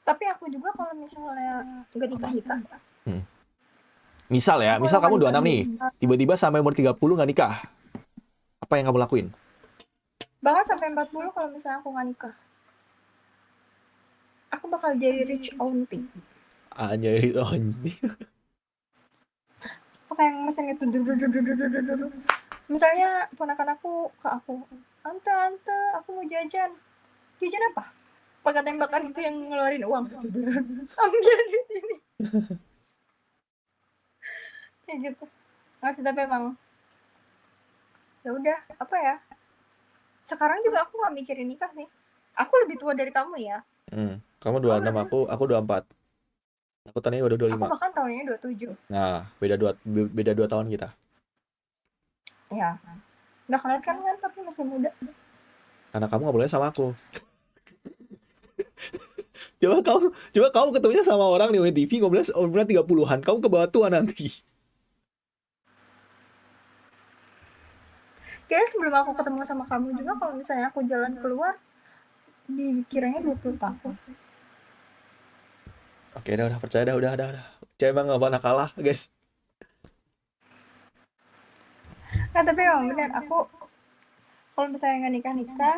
Tapi aku juga kalau misalnya nggak nikah-nikah, Hmm. Misal ya, aku misal akan kamu nikah 26 nih, dulu. tiba-tiba sampai umur 30 nggak nikah. Apa yang kamu lakuin? Bahkan sampai 40 kalau misalnya aku nggak nikah. Aku bakal jadi rich auntie. Anjir, anjir. Pakai yang mesin itu. Misalnya ponakan aku ke aku, "Tante, tante, aku mau jajan." "Jajan apa?" Pakai tembakan itu yang ngeluarin uang. Ambil di sini. Kayak gitu. Masih tapi emang ya udah, apa ya? Sekarang juga aku nggak mikirin nikah sih. Aku lebih tua dari kamu ya. Kamu Kamu 26, berapa sih? aku 24. Aku tahun ini udah Aku 25. bahkan tahun ini 27. Nah, beda 2 tahun kita. Ya, nggak kelihatan kan tapi masih muda. Karena kamu nggak boleh sama aku. Coba kamu ketemunya sama orang di TV ngobrolnya umurnya 30-an. Kamu ke bawah tua nanti. Kayaknya sebelum aku ketemu sama kamu juga kalau misalnya aku jalan keluar dikiranya 20 tahun. Oke, udah percaya dah, udah. Percaya emang nggak pernah kalah, guys. Nah tapi emang bener, aku kalau misalnya nggak nikah-nikah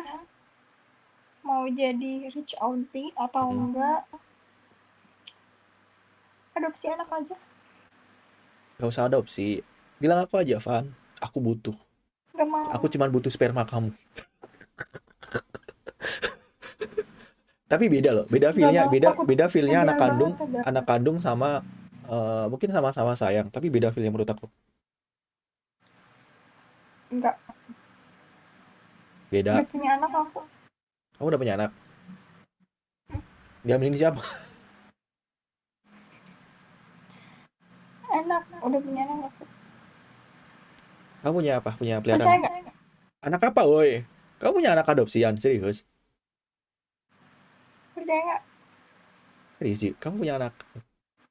mau jadi rich auntie atau Hmm. enggak adopsi anak aja. Gak usah adopsi. Bilang aku aja, Van. Aku butuh. Gak mau. Aku cuma butuh sperma kamu. Tapi beda loh, beda Gak feelnya, mau, beda takut beda feelnya kejar banget kejar. anak kandung sama mungkin sama-sama sayang, tapi beda feelnya menurut aku. Enggak, Beda. udah punya anak aku. Kamu udah punya anak? Diaminin siapa? Enak, udah punya anak aku. Kamu punya apa? Punya Percaya peliharaan? nggak? Anak apa, woi? Kamu punya anak adopsian, serius? Percaya nggak? Serius sih, kamu punya anak.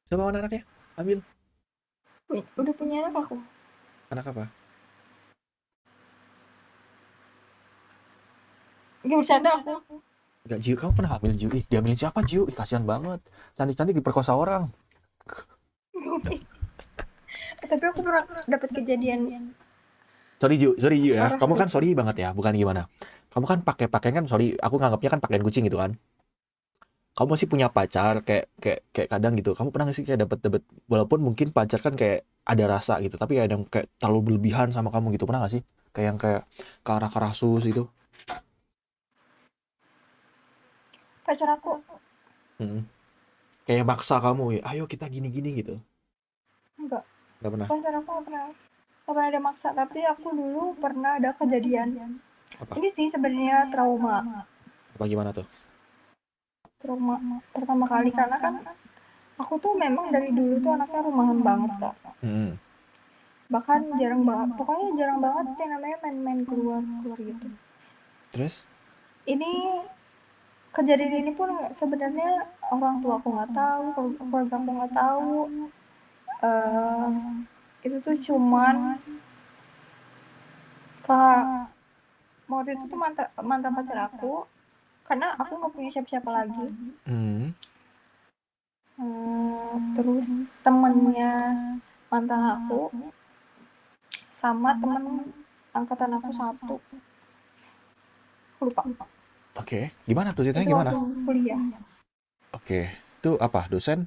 Siapa anaknya? Ambil. Udah punya anak aku. Anak apa? Gak bercanda aku. Enggak, Jiu, kamu pernah hamil, Jiu? Ih, diambilin siapa, Jiu? Ih, kasihan banget. Cantik-cantik diperkosa orang. Tapi aku pernah dapet kejadian Sorry Jiu ya. parah Kamu sih. kan sorry banget ya, bukan gimana. Kamu kan pakai pakaian kan, sorry, aku nganggapnya kan pakaian kucing gitu kan. Kamu masih punya pacar kayak kayak kayak kadang gitu. Kamu pernah gak sih kayak dapet walaupun mungkin pacar kan kayak ada rasa gitu, tapi kayak yang kayak terlalu berlebihan sama kamu gitu. Pernah gak sih? Kayak yang kayak ke arah karasus gitu. Pacar aku Mm. Kayak maksa kamu ya, ayo kita gini-gini gitu. enggak. Gak pernah. Pacar aku nggak pernah ada maksa. Tapi aku dulu pernah ada kejadian. Apa? Ini sih sebenarnya trauma. Apa gimana tuh? Trauma pertama kali karena kan aku tuh memang dari dulu tuh anaknya rumahan banget kak. Hmm. Bahkan jarang banget, pokoknya jarang banget yang namanya main-main keluar keluar gitu. Terus? Ini kejadian ini pun sebenarnya orang tua aku nggak tahu, keluarga aku nggak tahu. Itu tuh cuman Kak, waktu itu tuh mantan mantan pacar aku, karena aku nggak punya siapa-siapa lagi. Hmm. Terus temennya mantan aku sama temen angkatan aku satu, aku lupa. Oke, gimana tuh ceritanya Itu gimana? waktu kuliah. Oke, itu apa? Dosen?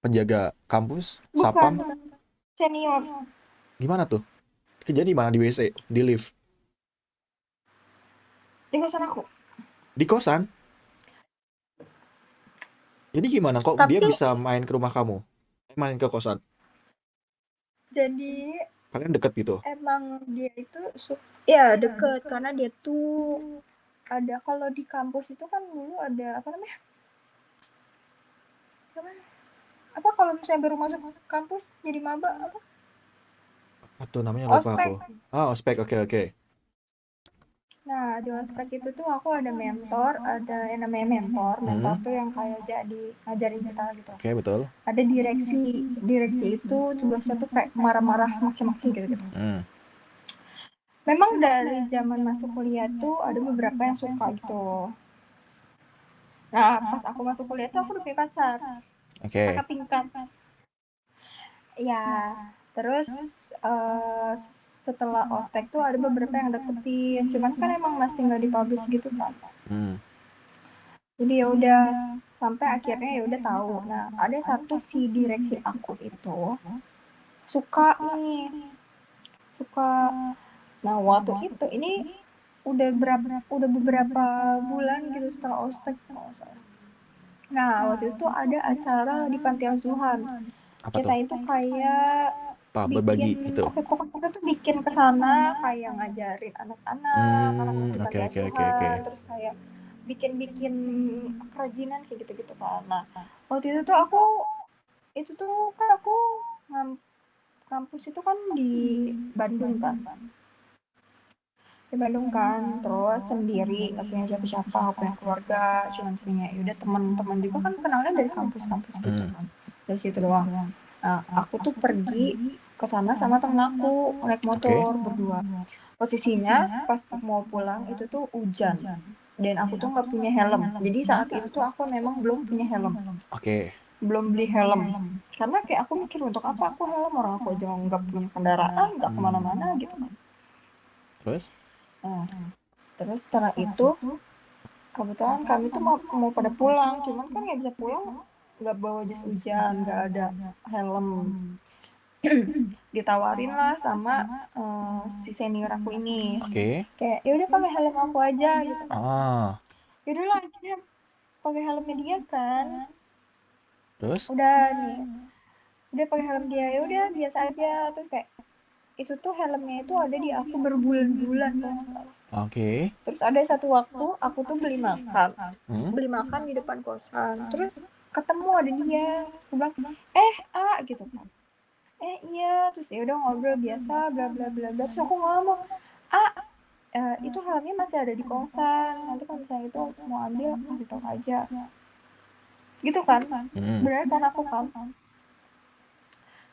Penjaga kampus? Bukan, Sapam? bukan. Senior Gimana tuh? Kejadian di mana? Di WC? Di lift? di kosan aku. Di kosan? Jadi gimana kok dia Tapi bisa main ke rumah kamu? Main ke kosan? jadi Kalian deket gitu? emang dia itu ya deket karena dia tuh ada kalau di kampus itu kan dulu ada apa namanya? Apa kalau misalnya baru masuk kampus jadi maba apa? Apa tuh namanya lupa aku. Ospek. Ah, ospek. Oke, oke. Nah, di ospek itu tuh aku ada mentor, ada yang namanya mentor. Mentor Hmm. tuh yang kayak jadi ngajarin kita gitu. Oke, betul. Ada direksi. Direksi itu tugasnya tuh kayak marah-marah, maki-maki gitu-gitu. Hmm. Memang dari zaman masuk kuliah tuh ada beberapa yang suka gitu. Nah, pas aku masuk kuliah tuh aku udah punya pacar, Oke. kakak tingkat. Ya, terus eh, setelah ospek tuh ada beberapa yang deketin, cuman kan emang masih nggak dipublish gitu kan. Hmm. Jadi ya udah sampai akhirnya ya udah tahu. Nah, ada satu si direksi aku itu suka nih, suka. Nah, waktu itu ini udah beberapa bulan gitu setelah ospek kalau nggak salah. Nah, waktu itu ada acara di panti asuhan. Apa Kita tuh? itu kayak Apa bikin berbagi gitu? apa ya, pokoknya kita tuh bikin ke sana kayak ngajarin anak-anak, anak-anak di Oke, panti oke, oke, oke. asuhan, terus kayak bikin-bikin kerajinan kayak gitu-gitu kan. Nah, waktu itu tuh kan aku kampus itu kan di Bandung kan. Di Bandung kan, terus sendiri, gak punya siapa-siapa, gak punya keluarga, cuman punya ya udah teman-teman juga kan kenalnya dari kampus-kampus gitu Hmm. kan. Dari situ doang. Nah, aku tuh pergi ke sana sama temen aku naik Oke. motor berdua. Posisinya pas mau pulang itu tuh hujan dan aku tuh nggak punya helm. Jadi saat itu tuh aku memang belum punya helm, Oke. belum beli helm. Karena kayak aku mikir untuk apa aku helm, orang aku aja nggak punya kendaraan, nggak kemana-mana gitu kan. Terus? Nah, terus setelah itu kebetulan kami tuh mau pada pulang, cuman kan nggak bisa pulang, nggak bawa jas hujan, nggak ada helm. Ditawarin lah sama si senior aku ini, Oke. kayak ya udah pakai helm aku aja gitu kan. Ah. Ya udah lah akhirnya pakai helmnya dia kan. Terus? Udah nih, udah pakai helm dia, ya udah biasa aja. Terus kayak itu tuh helmnya itu ada di aku berbulan-bulan kalau nggak salah. Oke. Terus ada satu waktu aku tuh Hmm. beli makan di depan kosan. Terus ketemu ada dia, terus aku bilang, gitu kan. Iya, terus ya udah ngobrol biasa, bla bla bla bla. Terus aku ngomong, ah, itu helmnya masih ada di kosan. Nanti kalau misalnya itu mau ambil kasih tahu aja. Gitu kan? Hmm. Bener kan aku kan?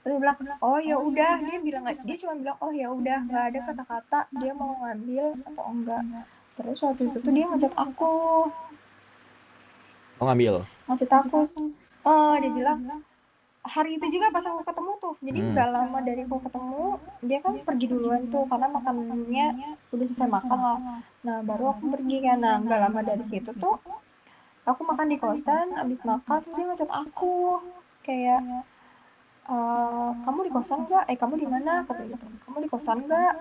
Terus dia bilang, oh ya udah, dia cuma bilang, oh ya udah, nggak ada kata-kata dia mau ngambil atau enggak. Terus waktu itu tuh dia ngechat aku, Mau ngambil. ngechat aku. Oh, dia bilang hari itu juga pas aku ketemu tuh, jadi Hmm. nggak lama dari aku ketemu dia kan pergi duluan tuh karena makannya udah selesai makan lah. Nah baru aku pergi kan. Nah nggak lama dari situ tuh aku makan di kosan, abis makan terus dia ngechat aku kayak kamu di kosan nggak, kamu di mana, kata gitu, kamu di kosan nggak,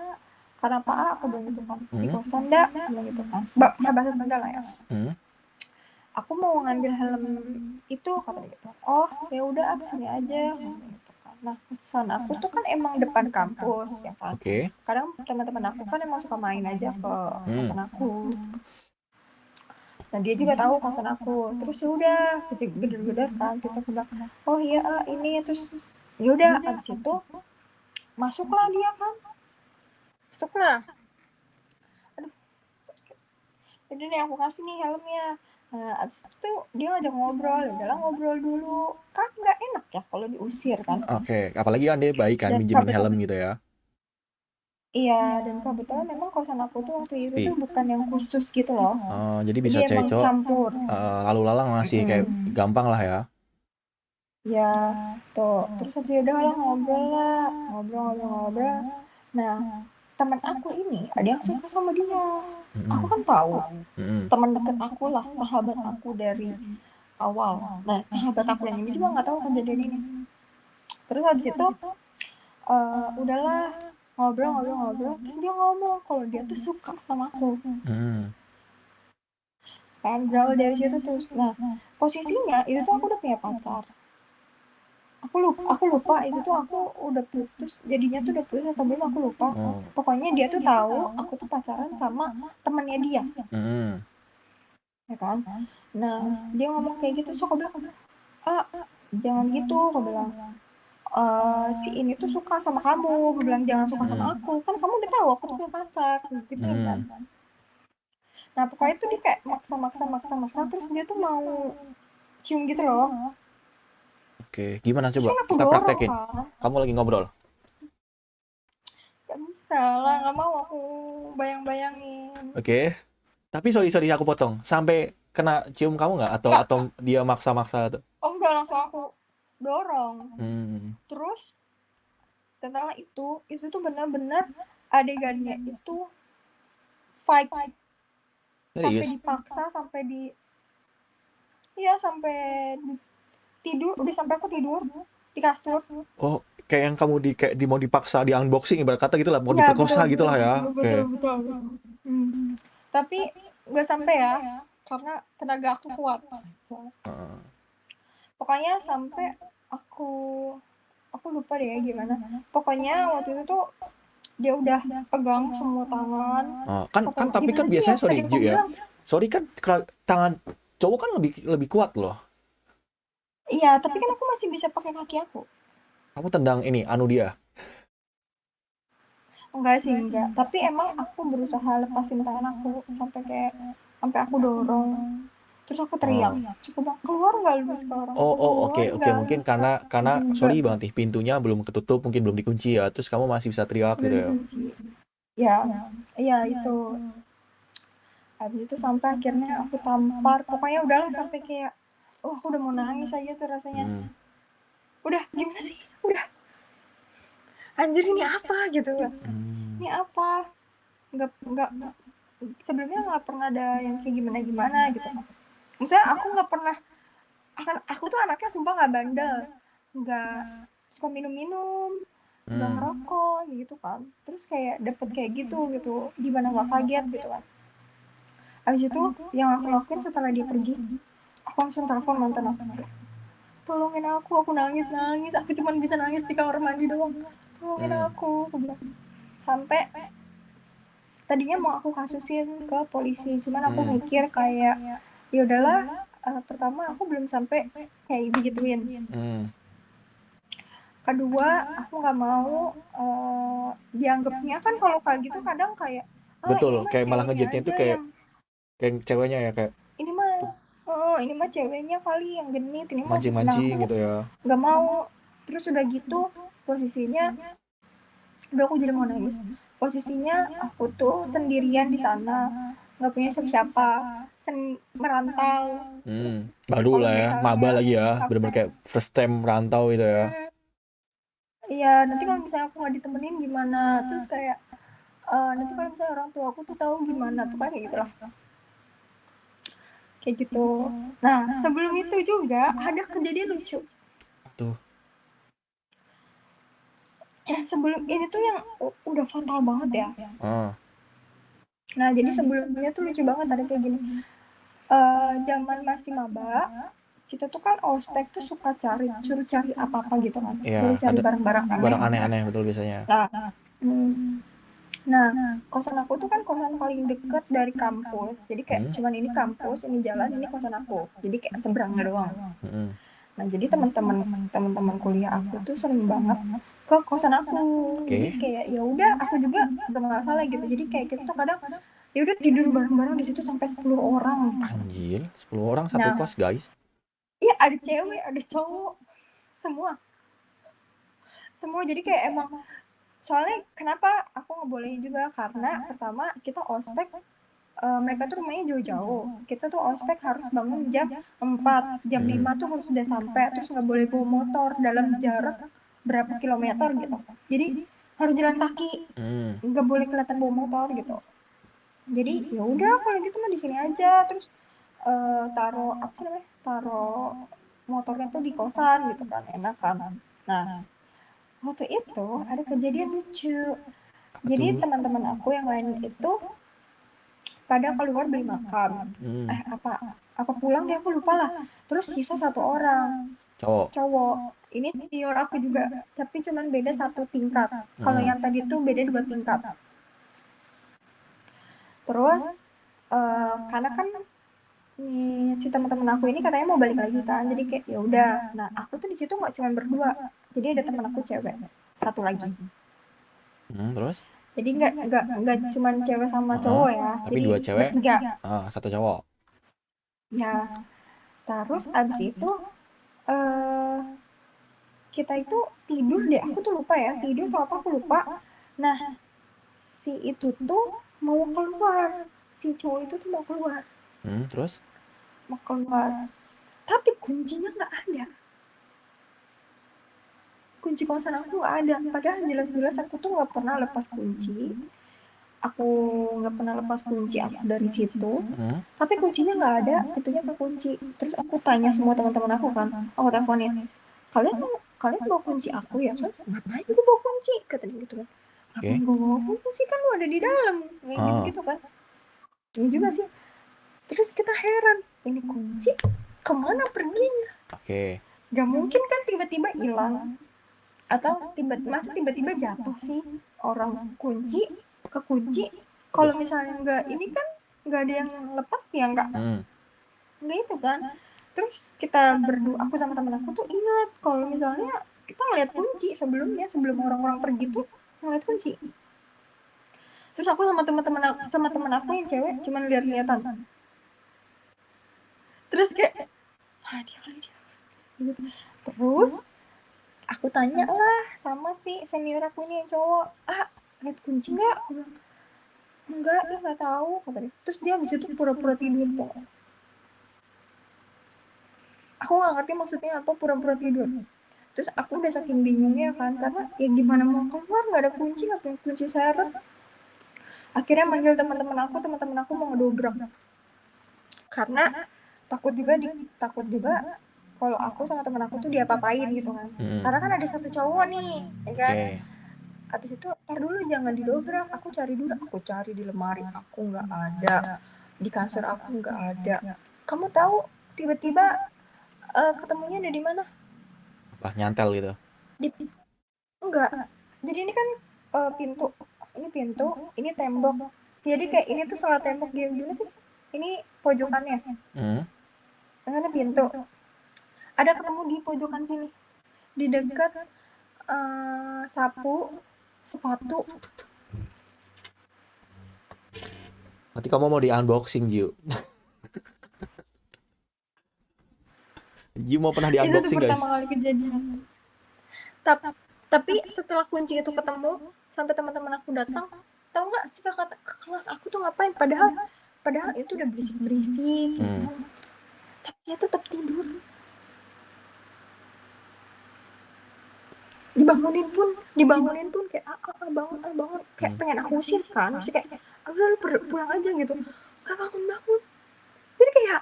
karena apa, aku bilang gitu kan, di Hmm. kosan nggak, bilang gitu kan, pakai bahasa Sunda lah ya. Hmm. Aku mau ngambil helm itu, kata dia gitu. Oh ya udah, kesini aja, gitu kan. Nah kosan aku tuh kan emang depan kampus ya kan. Oke. Kadang teman-teman aku kan emang suka main aja ke Hmm. kosan aku. Nah dia juga tahu kosan aku. Terus ya udah geder-geder kan, kita bilang, oh iya ini, terus ya udah abis itu masuklah dia kan, masuklah. Aduh, jadi nih aku kasih nih helmnya. Nah, abis itu dia ngajak ngobrol, ya udahlah ngobrol dulu. Kan nggak enak ya kalau diusir kan. Oke, apalagi kan dia baik kan Dan minjemin helm kebetulan gitu ya. iya, dan kebetulan memang kosan aku tuh waktu itu Sepi. tuh bukan yang khusus gitu loh. Oh, jadi Jadi bisa cewek emang cowok campur. lalu lalang masih kayak Mm-mm. gampang lah ya. Ya, tuh. Terus habis itu udahlah ngobrol lah, ngobrol. Nah, teman aku ini ada yang suka sama dia. Aku Mm-mm. kan tahu Mm-mm. teman deket aku lah, sahabat aku dari awal. Nah, sahabat aku yang ini juga nggak tahu kejadian ini. Terus habis itu udahlah ngobrol. Terus dia ngomong kalau dia tuh suka sama aku. Mm-mm. Kan berawal dari situ tuh. Nah, posisinya itu tuh aku udah punya pacar. Aku lupa itu tuh aku udah putus, jadinya tuh udah putus atau belum aku lupa. Oh. Pokoknya dia tuh tahu aku tuh pacaran sama temennya dia, Mm-mm. ya kan. Nah, dia ngomong kayak gitu, so aku bilang, ah, jangan gitu, aku bilang. Si ini tuh suka sama kamu, aku bilang jangan suka sama Mm. aku, kan kamu udah tahu aku tuh punya pacar, gituin kan. Mm. Nah, pokoknya tuh dia kayak maksa, terus dia tuh mau cium gitu loh. Oke, gimana Terus coba kan aku kita dorong praktekin. kan, Kamu lagi ngobrol. gak bisa lah, gak mau aku bayang-bayangin. Oke. Tapi sorry aku potong. Sampai kena cium kamu nggak? Atau Nggak, atau dia maksa-maksa tuh? oh enggak, langsung aku dorong. Hmm. Terus setelah itu tuh benar-benar adegannya itu fight, sampai Serius? dipaksa, sampai di, iya, sampai tidur, udah sampai aku tidur di kasur. Oh, kayak yang kamu kayak mau dipaksa di unboxing ibarat kata gitu lah, mau Iya, betul diperkosa gitu betul lah ya. betul Oke. betul betul. Hmm. Tapi nggak sampai ya, karena tenaga aku kuat. Heeh. Pokoknya sampai aku aku lupa deh ya gimana. Pokoknya waktu itu tuh dia udah pegang semua tangan. Oh, kan Sampai kan tapi gimana kan sih biasanya yang tadi sorry aku Ju ya. bilang? Sorry kan tangan cowok kan lebih lebih kuat loh. Iya, tapi kan aku masih bisa pakai kaki aku. Kamu tendang ini anu dia. Enggak sih, enggak. Tapi emang aku berusaha lepasin tangan aku sampai aku dorong. Terus aku teriak. Oh. Coba keluar nggak lu sekarang? Oke Keluar oke nggak lu mungkin karena sekarang? sorry Enggak. banget nih pintunya belum ketutup mungkin belum dikunci ya terus kamu masih bisa teriak gitu Belum ya. kunci. Ya, iya itu. Habis itu sampai akhirnya aku tampar. Pokoknya udahlah sampai kayak, oh aku udah mau nangis aja tuh rasanya. Hmm. Udah, gimana sih? Udah, anjir ini apa gitu. Hmm. Ini apa? Nggak, sebelumnya nggak pernah ada yang kayak gimana-gimana gitu. Maksudnya aku nggak pernah, aku tuh anaknya sumpah nggak bandel, nggak suka minum-minum, nggak Hmm. ngerokok gitu kan. Terus kayak dapet kayak gitu, gimana nggak kaget gitu kan. Habis itu yang aku lakuin setelah dia pergi, aku langsung telepon mantan aku, tolongin aku nangis, aku cuma bisa nangis di kamar mandi doang, tolongin Hmm. aku bilang. Sampai tadinya mau aku kasusin ke polisi, cuman aku Hmm. mikir kayak ya udahlah, pertama aku belum sampai kayak begituin. Hmm. Kedua, aku nggak mau dianggapnya kan kalau kayak gitu kadang kayak, Betul ini mah kayak malah ceweknya ngejatnya itu aja kayak yang, kayak ceweknya ya kayak ini mah, oh ini mah ceweknya kali yang genit, ini mah. Nah mancing-mancing aku gitu ya. nggak mau. Terus udah gitu posisinya, udah aku jadi mau nangis. Posisinya aku tuh sendirian di sana, nggak punya siapa-siapa, merantau. Terus Baru kalau lah ya misalnya maba lagi ya bener-bener sampai, kayak first time rantau gitu ya. hmm, iya, nanti kalau misalnya aku nggak ditemenin gimana, terus kayak, nanti kalau misalnya orang tua aku tuh tahu gimana, pokoknya kayak gitulah, kayak gitu. Nah, sebelum itu juga ada kejadian lucu. Tuh. Sebelum ini tuh yang udah fatal banget ya. Ah. Nah, jadi sebelumnya tuh lucu banget ada kayak gini. Zaman masih maba, kita tuh kan ospek tuh suruh cari apa-apa gitu kan, Iya, suruh cari ada barang-barang aneh. barang aneh-aneh betul biasanya. Nah, hmm, nah kosan aku tuh kan kosan paling deket dari kampus, jadi kayak Hmm. cuman ini kampus, ini jalan, ini kosan aku, jadi kayak seberangnya doang. Hmm. Nah, jadi teman-teman kuliah aku tuh sering banget ke kosan aku. Jadi Oke. kayak ya udah, aku juga gak masalah gitu. Jadi kayak kita tuh kadang Ya udah tidur bareng-bareng di situ sampai 10 orang gitu. Anjir, 10 orang satu Nah, kos, guys. iya ada cewek, ada cowok, semua. Semua jadi kayak emang soalnya kenapa aku ngebolehin juga karena pertama kita ospek mereka tuh rumahnya jauh-jauh. Kita tuh ospek harus bangun jam 4, jam 5 tuh harus sudah sampai, terus nggak boleh bawa motor dalam jarak berapa kilometer gitu. Jadi harus jalan kaki, Hmm. nggak boleh kelihatan bawa motor gitu. Jadi ya udah kalau gitu mah di sini aja, terus taruh apa sih namanya? Taruh motornya tuh di kosan gitu kan, enak kan. Nah, waktu itu ada kejadian lucu. Apa Jadi tuh? teman-teman aku yang lain itu pada keluar beli makan. Hmm. Apa pulang dia aku lupa lah. Terus sisa satu orang Cowok. cowok. Ini senior aku juga, tapi cuman beda satu tingkat. Kalau Hmm. yang tadi tuh beda 2 tingkat. Terus karena kan si teman-teman aku ini katanya mau balik lagi kan, jadi kayak ya udah. Nah aku tuh di situ nggak cuma berdua, jadi ada teman aku cewek satu lagi. Terus? Jadi nggak cuma cewek sama Heeh. cowok ya, Tapi jadi dua cewek, bertiga. satu cowok. Ya, terus abis itu eh kita itu tidur deh, aku tuh lupa ya tidur atau apa aku lupa. Nah si itu tuh mau keluar, si cowok itu tuh mau keluar, Terus? mau keluar, tapi kuncinya nggak ada, kunci kosan aku nggak ada, padahal jelas-jelas aku tuh nggak pernah lepas kunci, aku nggak pernah lepas kunci aku dari situ, tapi kuncinya nggak ada, pintunya kekunci. Terus aku tanya semua teman-teman aku kan, aku teleponin, kalian kalian bawa kunci aku ya? Soalnya ngapain gue bawa kunci, katanya gitu kan. Ngapain Oke. gue bawa kunci, kan lu ada di dalam, kayak gitu Ah, gitu kan. Ya juga sih. Terus kita heran, ini kunci kemana perginya? oke. Gak mungkin kan tiba-tiba hilang, atau masa tiba-tiba jatuh sih orang kunci ke kunci. Kalau misalnya nggak ini kan nggak ada yang lepas ya, nggak itu kan. Terus kita berdua, aku sama temen aku tuh ingat kalau misalnya kita ngeliat kunci sebelumnya, sebelum orang-orang pergi tuh ngeliat kunci. Terus aku sama temen aku yang cewek cuman lihat-lihatan. Terus kayak dia kali dia gitu. Terus aku tanya lah sama si senior aku ini yang cowok, lihat kunci nggak? Aku bilang enggak, nggak tahu katanya. Terus dia habis itu pura-pura tidur tuh. Aku nggak ngerti maksudnya apa pura-pura tidur. Terus aku udah saking bingungnya kan, karena ya gimana mau keluar nggak ada kunci, nggak punya kunci seret. Akhirnya manggil teman-teman aku mau ngedobrak, karena takut juga kalau aku sama teman aku tuh diapa-apain gitu kan. Karena kan ada satu cowok nih, ya kan. Oke. Habis itu tar dulu jangan didobrak, aku cari dulu, aku cari di lemari aku nggak ada, di kasur aku nggak ada. Kamu tahu tiba-tiba ketemunya ada di mana? Apa nyantel gitu? Di enggak. Jadi ini kan pintu, pintu, ini tembok. Jadi kayak ini tuh salah tembok, dia gimana sih? Ini pojokannya. Hmm. Ada pintu. Ada ketemu di pojokan sini. Di dekat sapu, sepatu. Berarti kamu mau di unboxing, Jiu? Jiu mau pernah di Itu tuh unboxing, guys? pertama kali kejadian. Tapi setelah kunci itu ketemu, sampai teman-teman aku datang, tahu nggak sih kakak ke kelas aku tuh ngapain? Padahal itu udah berisik-berisik gitu. Tapi dia tetap tidur. Dibangunin pun kayak bangun, kayak pengen aku usir kan, mesti kayak udah lu pulang aja gitu, gak bangun, jadi kayak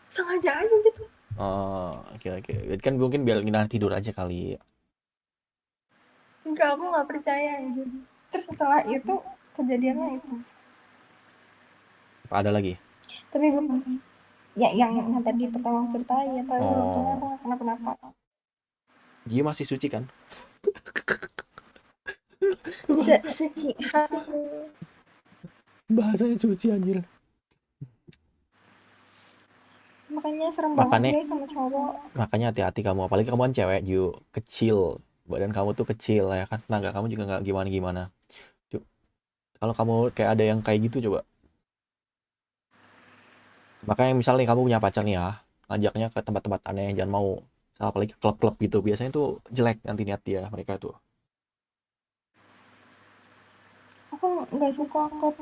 sengaja aja gitu. Oh, oke oke. Berarti kan mungkin biar nginar tidur aja kali. Enggak, aku nggak percaya anjir. Terus setelah itu kejadiannya itu, Apa ada lagi? tapi gue ya yang tadi pertama aku ceritain ya, tapi untungnya aku Oh, nggak kenapa-napa. Jiu masih suci kan? Suci hatiku. Bahasanya suci anjir. Makanya serem banget Makanya guys sama cowok. makanya hati-hati kamu, apalagi kamu kan cewek, Jiu. Kecil. Badan kamu tuh kecil ya kan, tenaga kamu juga nggak gimana-gimana. Kalau kamu kayak ada yang kayak gitu coba. Makanya misalnya nih kamu punya pacar nih ya, ngajaknya ke tempat-tempat aneh, jangan mau. Misal apalagi ke klub-klub gitu, biasanya tuh jelek nanti niat dia mereka tuh. Aku nggak suka klub,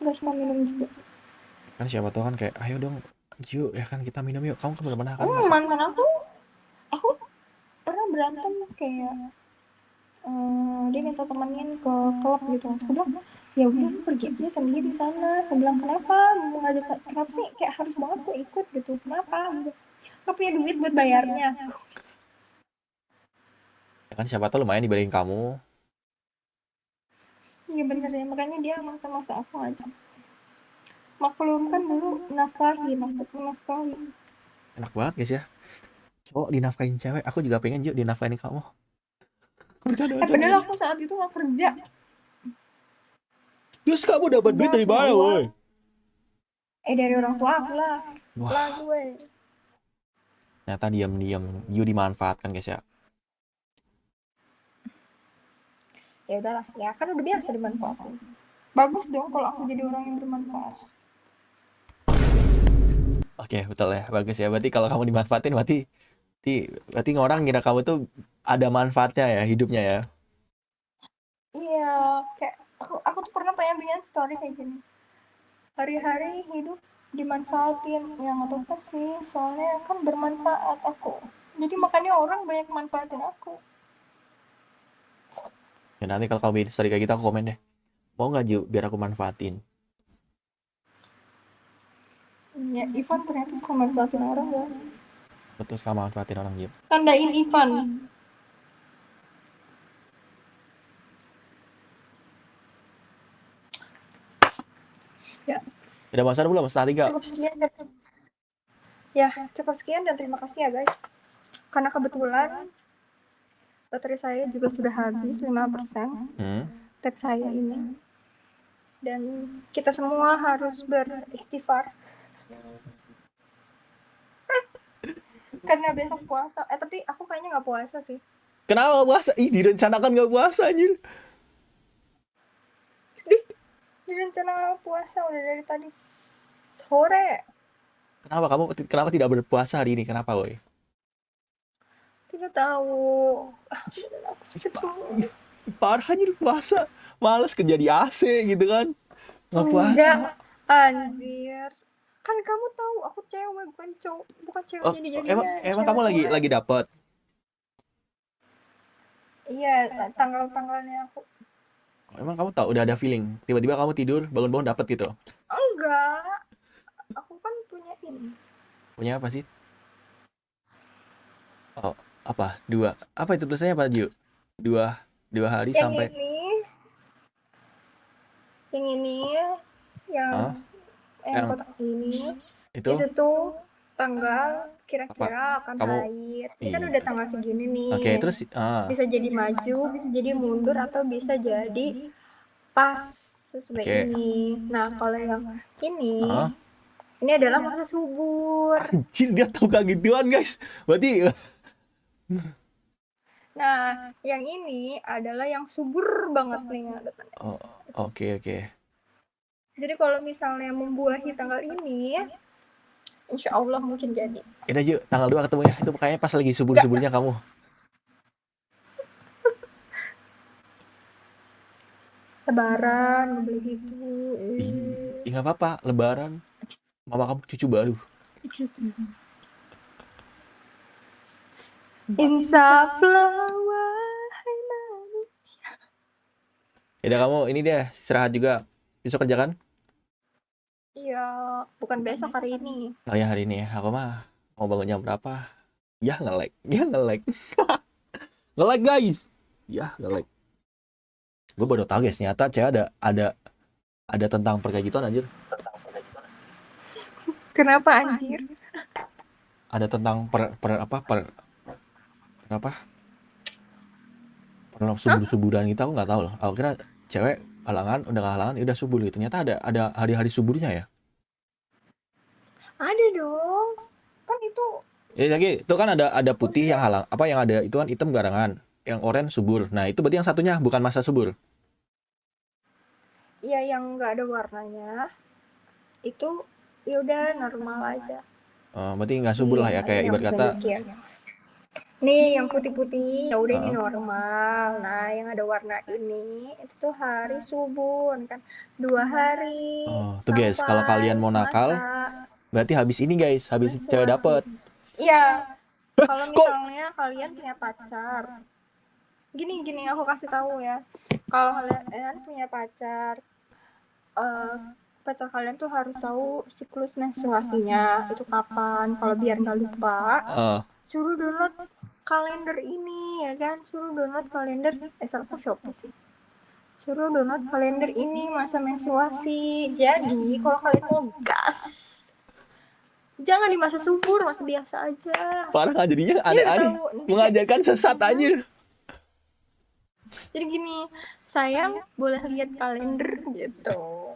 nggak suka minum juga. Kan siapa tahu kan kayak, ayo dong, yuk ya kan kita minum yuk. Kamu kan belum pernah kan masa? Mantan aku pernah berantem kayak dia minta temenin ke klub gitu. Aku bilang, ya udah lu pergi aja sendiri sana. Aku bilang, kenapa mau ngajak, kenapa sih kayak harus banget aku ikut gitu, kenapa? Nggak punya duit buat bayarnya. Ya kan siapa tahu lumayan dibanding kamu. Iya bener ya, makanya dia maksa-maksa aku ngajak. Maklum kan dulu nafkahi, aku nafkahi. Enak banget guys ya. Cowok dinafkahin cewek, aku juga pengen yuk dinafkahin kamu. Bercanda-bercanda Padahal aja. aku saat itu nggak kerja. Terus kamu dapat duit Nggak dari punya mana, uang. woi? Dari orang tua aku lah. Lah Wah, gue. ternyata diam-diam you dimanfaatkan guys ya. Ya udahlah, ya kan udah biasa dimanfaatin. Bagus dong kalau aku jadi orang yang bermanfaat. Oke, betul ya. Bagus ya. Berarti kalau kamu dimanfaatin berarti berarti orang kira kamu tuh ada manfaatnya ya hidupnya ya. Iya, kayak aku tuh pernah pengen bikin story kayak gini. Hari-hari hidup dimanfaatin, yang nggak apa sih, soalnya kan bermanfaat aku. Jadi makanya orang banyak manfaatin aku. Ya nanti kalau kamu bikin story kayak gitu aku komen deh. Mau nggak Ju biar aku manfaatin? Ya, Ivan ternyata suka manfaatin orang ya. Betul kamu manfaatin orang Ju. Tandain Ivan. Ya, Udah masalah belum? Setengah tiga. cukup sekian. Ya, cukup sekian dan terima kasih ya guys. Karena kebetulan baterai saya juga sudah habis 5% tab saya ini. Dan kita semua harus beristighfar karena besok puasa. Tapi aku kayaknya nggak puasa sih. Kenapa puasa? Ih, direncanakan nggak puasa anjir. Direncana puasa udah dari tadi sore. Kenapa tidak berpuasa hari ini? Kenapa, woi? Tidak tahu. Aku sakit Ih, semua. parah anjir puasa. Males kerja di AC gitu kan. Nggak Enggak, puasa. anjir. Kan kamu tahu aku cewek bukan cowok, bukan cewek Oh, emang jadi-jadian, emang cewek kamu tulen. lagi dapet. Iya, tanggal-tanggalnya aku. Emang kamu tahu udah ada feeling. Tiba-tiba kamu tidur, bangun-bangun dapet gitu. Enggak, aku kan punya ini. Punya apa sih? Oh, apa? Dua. Apa itu tulisannya apa, Ju? Dua, dua hari Yang sampai. ini, yang Hah? yang Yang kotak ini, itu itu tuh tanggal apa? kira-kira akan Kamu haid. Ini kan iya. udah tanggal segini Oke, nih. terus Bisa jadi maju, bisa jadi mundur, atau bisa jadi pas sesuai oke. ini. Nah, kalau yang Ah, ini adalah masa subur. anjir dia tahu kayak gituan, guys. Berarti Nah, yang ini adalah yang subur banget nih yang ada tanda. oh, oke oke. Jadi kalau misalnya membuahi tanggal ini, insya Allah mungkin jadi. Ya udah, Ju, tanggal 2 ketemu ya. Itu kayaknya pas lagi Gak subur-suburnya kamu. lebaran, ngebeli gitu. Ih, nggak apa-apa, lebaran. Mama kamu cucu baru. Insaflah wahai manusia. Ya udah kamu ini deh, istirahat juga. Besok kerja kan? Iya, bukan besok, hari ini. Oh ya hari ini ya. Aku mah mau bangun jam berapa? Ya nge-lag. Ya nge-lag. Nge-lag, guys. Ya nge-lag. Gue baru tahu guys, ternyata cewek ada tentang kayak gituan anjir. Kenapa anjir? Ada tentang apa? Pernah Hah? subur-suburan gitu aku nggak tahu loh. Aku kira cewek halangan, udah nggak halangan, ya udah subur gitu. Ternyata ada hari-hari suburnya ya. Ada dong. Kan itu Ya lagi itu kan ada putih yang halang, apa yang ada itu kan hitam garangan, yang oranye subur. Nah itu berarti yang satunya bukan masa subur. ya yang nggak ada warnanya. Itu ya udah normal aja. Berarti nggak subur lah ya, Ada kayak yang ibarat bisa kata. mikir. Nih yang putih-putih ya udah ini Heeh. normal. Nah yang ada warna ini itu tuh hari subur kan 2 hari Oh, tuh guys, kalau kalian sampai mau nakal, masa berarti habis ini guys, habis cewek menstruasi. dapet. Iya, kalau Kok? misalnya kalian punya pacar, gini aku kasih tahu ya. Kalau kalian punya pacar, eh, pacar kalian tuh harus tahu siklus menstruasinya itu kapan. Kalau biar nggak lupa, Eh, suruh download kalender ini ya kan. Suruh download kalender. Salah aku Shopee sih. Suruh download kalender ini masa menstruasi. Jadi kalau kalian mau gas, jangan di masa subur, masa biasa aja. parah nggak jadinya Jadi udah aneh-aneh. tahu nanti kayak Mengajarkan sesat anjir. jadi gini, sayang boleh lihat kalender gitu.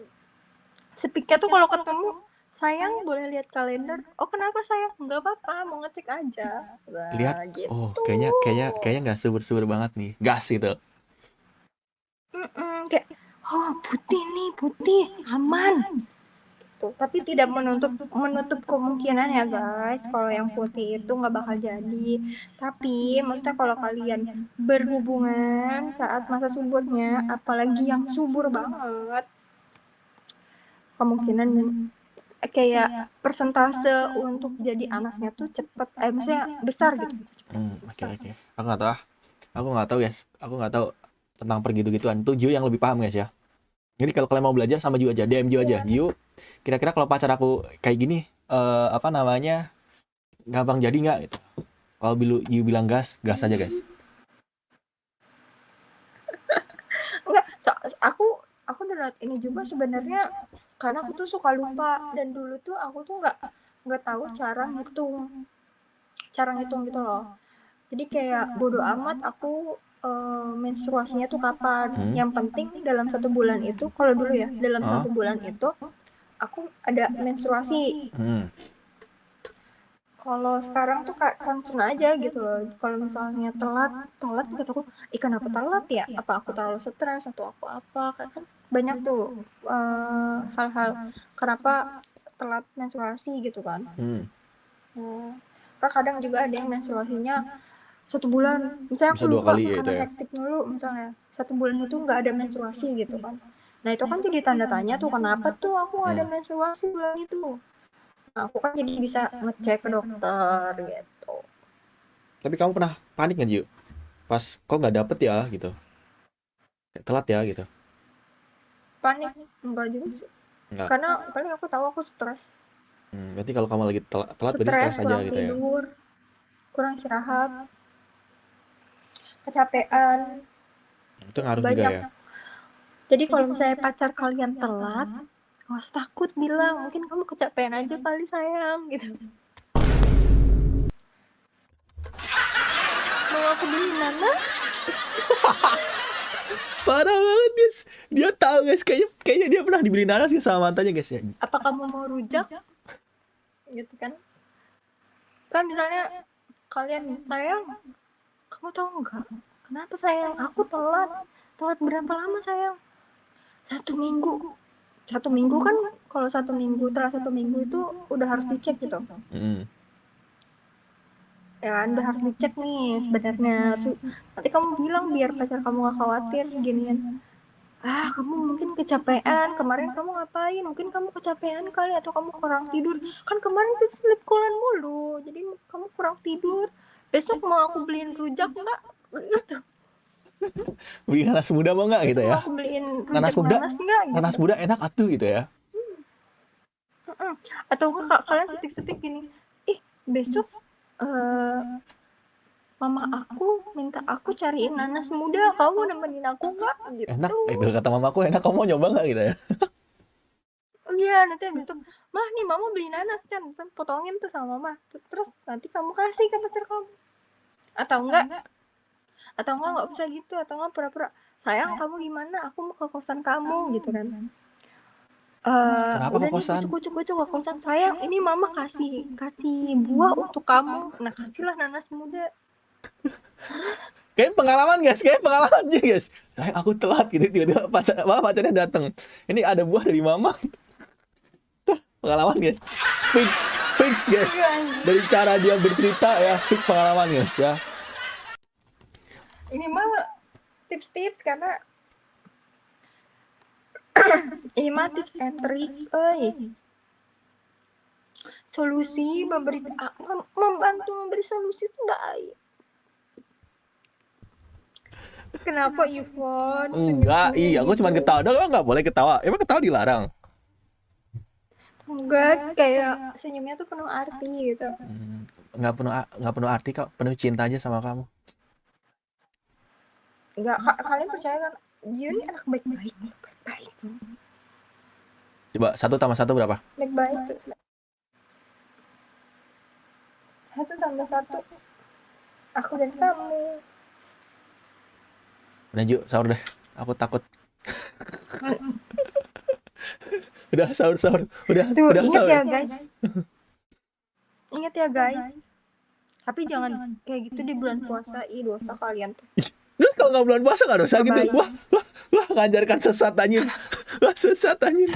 Speaknya tuh kalau ketemu, sayang boleh lihat kalender. Oh kenapa sayang? Nggak apa-apa, mau ngecek aja. Lihat, Nah oh gitu. kayaknya nggak subur-subur banget nih. Gas gitu. Kayak, oh putih nih, putih, aman. Tuh, tapi tidak menutup menutup kemungkinan ya guys, kalau yang putih itu nggak bakal jadi. Tapi maksudnya kalau kalian berhubungan saat masa suburnya, apalagi yang subur banget, kemungkinan kayak persentase untuk jadi anaknya tuh cepet, maksudnya besar gitu. Oke Besar. oke. Aku nggak tahu guys. Aku nggak tahu tentang pergitu-gituan. Itu Jiu yang lebih paham guys ya. Jadi kalau kalian mau belajar sama Jiu aja, DM Jiu aja. Iya. Jiu, kira-kira kalau pacar aku kayak gini, apa namanya, gampang jadi nggak gitu. Kalau Jiu bilang gas, gas aja guys. Enggak, aku udah ini juga sebenarnya karena aku tuh suka lupa dan dulu tuh aku tuh nggak tahu cara ngitung gitu loh. Jadi kayak bodo amat aku menstruasinya tuh kapan. Yang penting dalam 1 bulan itu, kalau dulu ya, dalam Oh. 1 bulan itu aku ada menstruasi. Kalau sekarang tuh kayak concern aja gitu loh. Kalau misalnya telat kataku, kenapa telat ya? Apa aku terlalu stres atau aku apa? Kan banyak tuh hal-hal kenapa telat menstruasi gitu kan. Kadang juga ada yang menstruasinya 1 bulan, misalnya Bisa aku 2 kali lupa ya itu karena ya. hektik mulu, misalnya 1 bulan itu nggak ada menstruasi gitu kan. Nah itu kan jadi tanda tanya tuh, kenapa tuh aku nggak ada menstruasi bulan itu. Nah, aku kan jadi bisa ngecek ke dokter gitu. Tapi kamu pernah panik nggak Jiu? Pas kok nggak dapet ya gitu. Kayak telat ya gitu. Panik enggak juga sih, Nggak. karena paling aku tahu aku stres. Berarti kalau kamu lagi telat berarti Stres, stres aja kurang gitu ya. tidur, kurang istirahat, kecapean, Itu ngaruh juga banyak. ya. Jadi kalau misalnya pacar kalian telat, gak usah takut bilang, mungkin kamu kecapean aja kali sayang gitu. Mau aku beli nanas? Parah banget guys. Dia tahu guys, kayaknya dia pernah dibeli nanas ya sama mantannya guys ya. Apa kamu mau rujak? Gitu kan. Kan misalnya kalian, sayang, kamu tahu nggak? Kenapa sayang? Aku telat. Telat berapa lama sayang? 1 minggu. 1 minggu kan, kalau 1 minggu, telat 1 minggu itu udah harus dicek gitu. Ya kan, udah harus dicek nih sebenarnya. Nanti kamu bilang biar pacar kamu gak khawatir ginian. Kamu mungkin kecapean, kemarin kamu ngapain? Mungkin kamu kecapean kali atau kamu kurang tidur. Kan kemarin kita sleep callan mulu, jadi kamu kurang tidur. Besok mau aku beliin rujak nggak? Gitu. Beli nanas muda mau nggak gitu Besok mau ya. aku beliin Nanas rujak muda, nanas nggak? Gitu. nanas muda enak atuh gitu ya. Atau enggak kalian sepik-sepik gini, besok mama aku minta aku cariin nanas muda, kamu nemenin aku nggak? Enak Gitu. itu kata mamaku, enak, kamu mau nyoba nggak gitu ya. Iya, nanti habis itu, mah nih mama beli nanas kan, potongin tuh sama mama, terus nanti kamu kasih ke pacar kamu. Atau enggak nggak usah gitu, atau enggak pura-pura, sayang kamu gimana, aku mau ke kosan kamu gitu kan. Kenapa Udah kok nih kosan? kucuk ke kosan, sayang ini mama kasih buah untuk kamu, nah kasihlah nanas muda. Kayak pengalaman guys, kayak pengalamannya guys. Sayang aku telat gitu, tiba-tiba pacarnya datang. Ini ada buah dari mama. pengalaman guys. Fix, fix guys. Dari cara dia bercerita ya, fix pengalaman guys ya. Ini mah tips-tips karena ini mah tips and trick, solusi membantu memberi solusi itu baik. Kenapa Yvonne? Enggak, iya aku cuma ketawa doang, nggak boleh ketawa. Emang ketawa dilarang? Enggak, kayak senyumnya tuh penuh arti gitu. Nggak penuh arti kok, penuh cinta aja sama kamu. Enggak, kalian percaya kan? Jiu ini anak baik-baik. Baik-baik. Coba 1+1 berapa? Baik-baik tuh. 1+1. Aku dan kamu. Udah Ju, sahur deh. Aku takut. Udah sahur. Udah Ingat sahur. ya guys. Ingat ya guys. Tapi jangan kayak gitu di bulan puasa. Dosa kalian tuh. Terus kalau nggak bulan puasa nggak dosa gitu? Baik. Wah, ngajarkan sesat anjir. Wah, sesat anjir.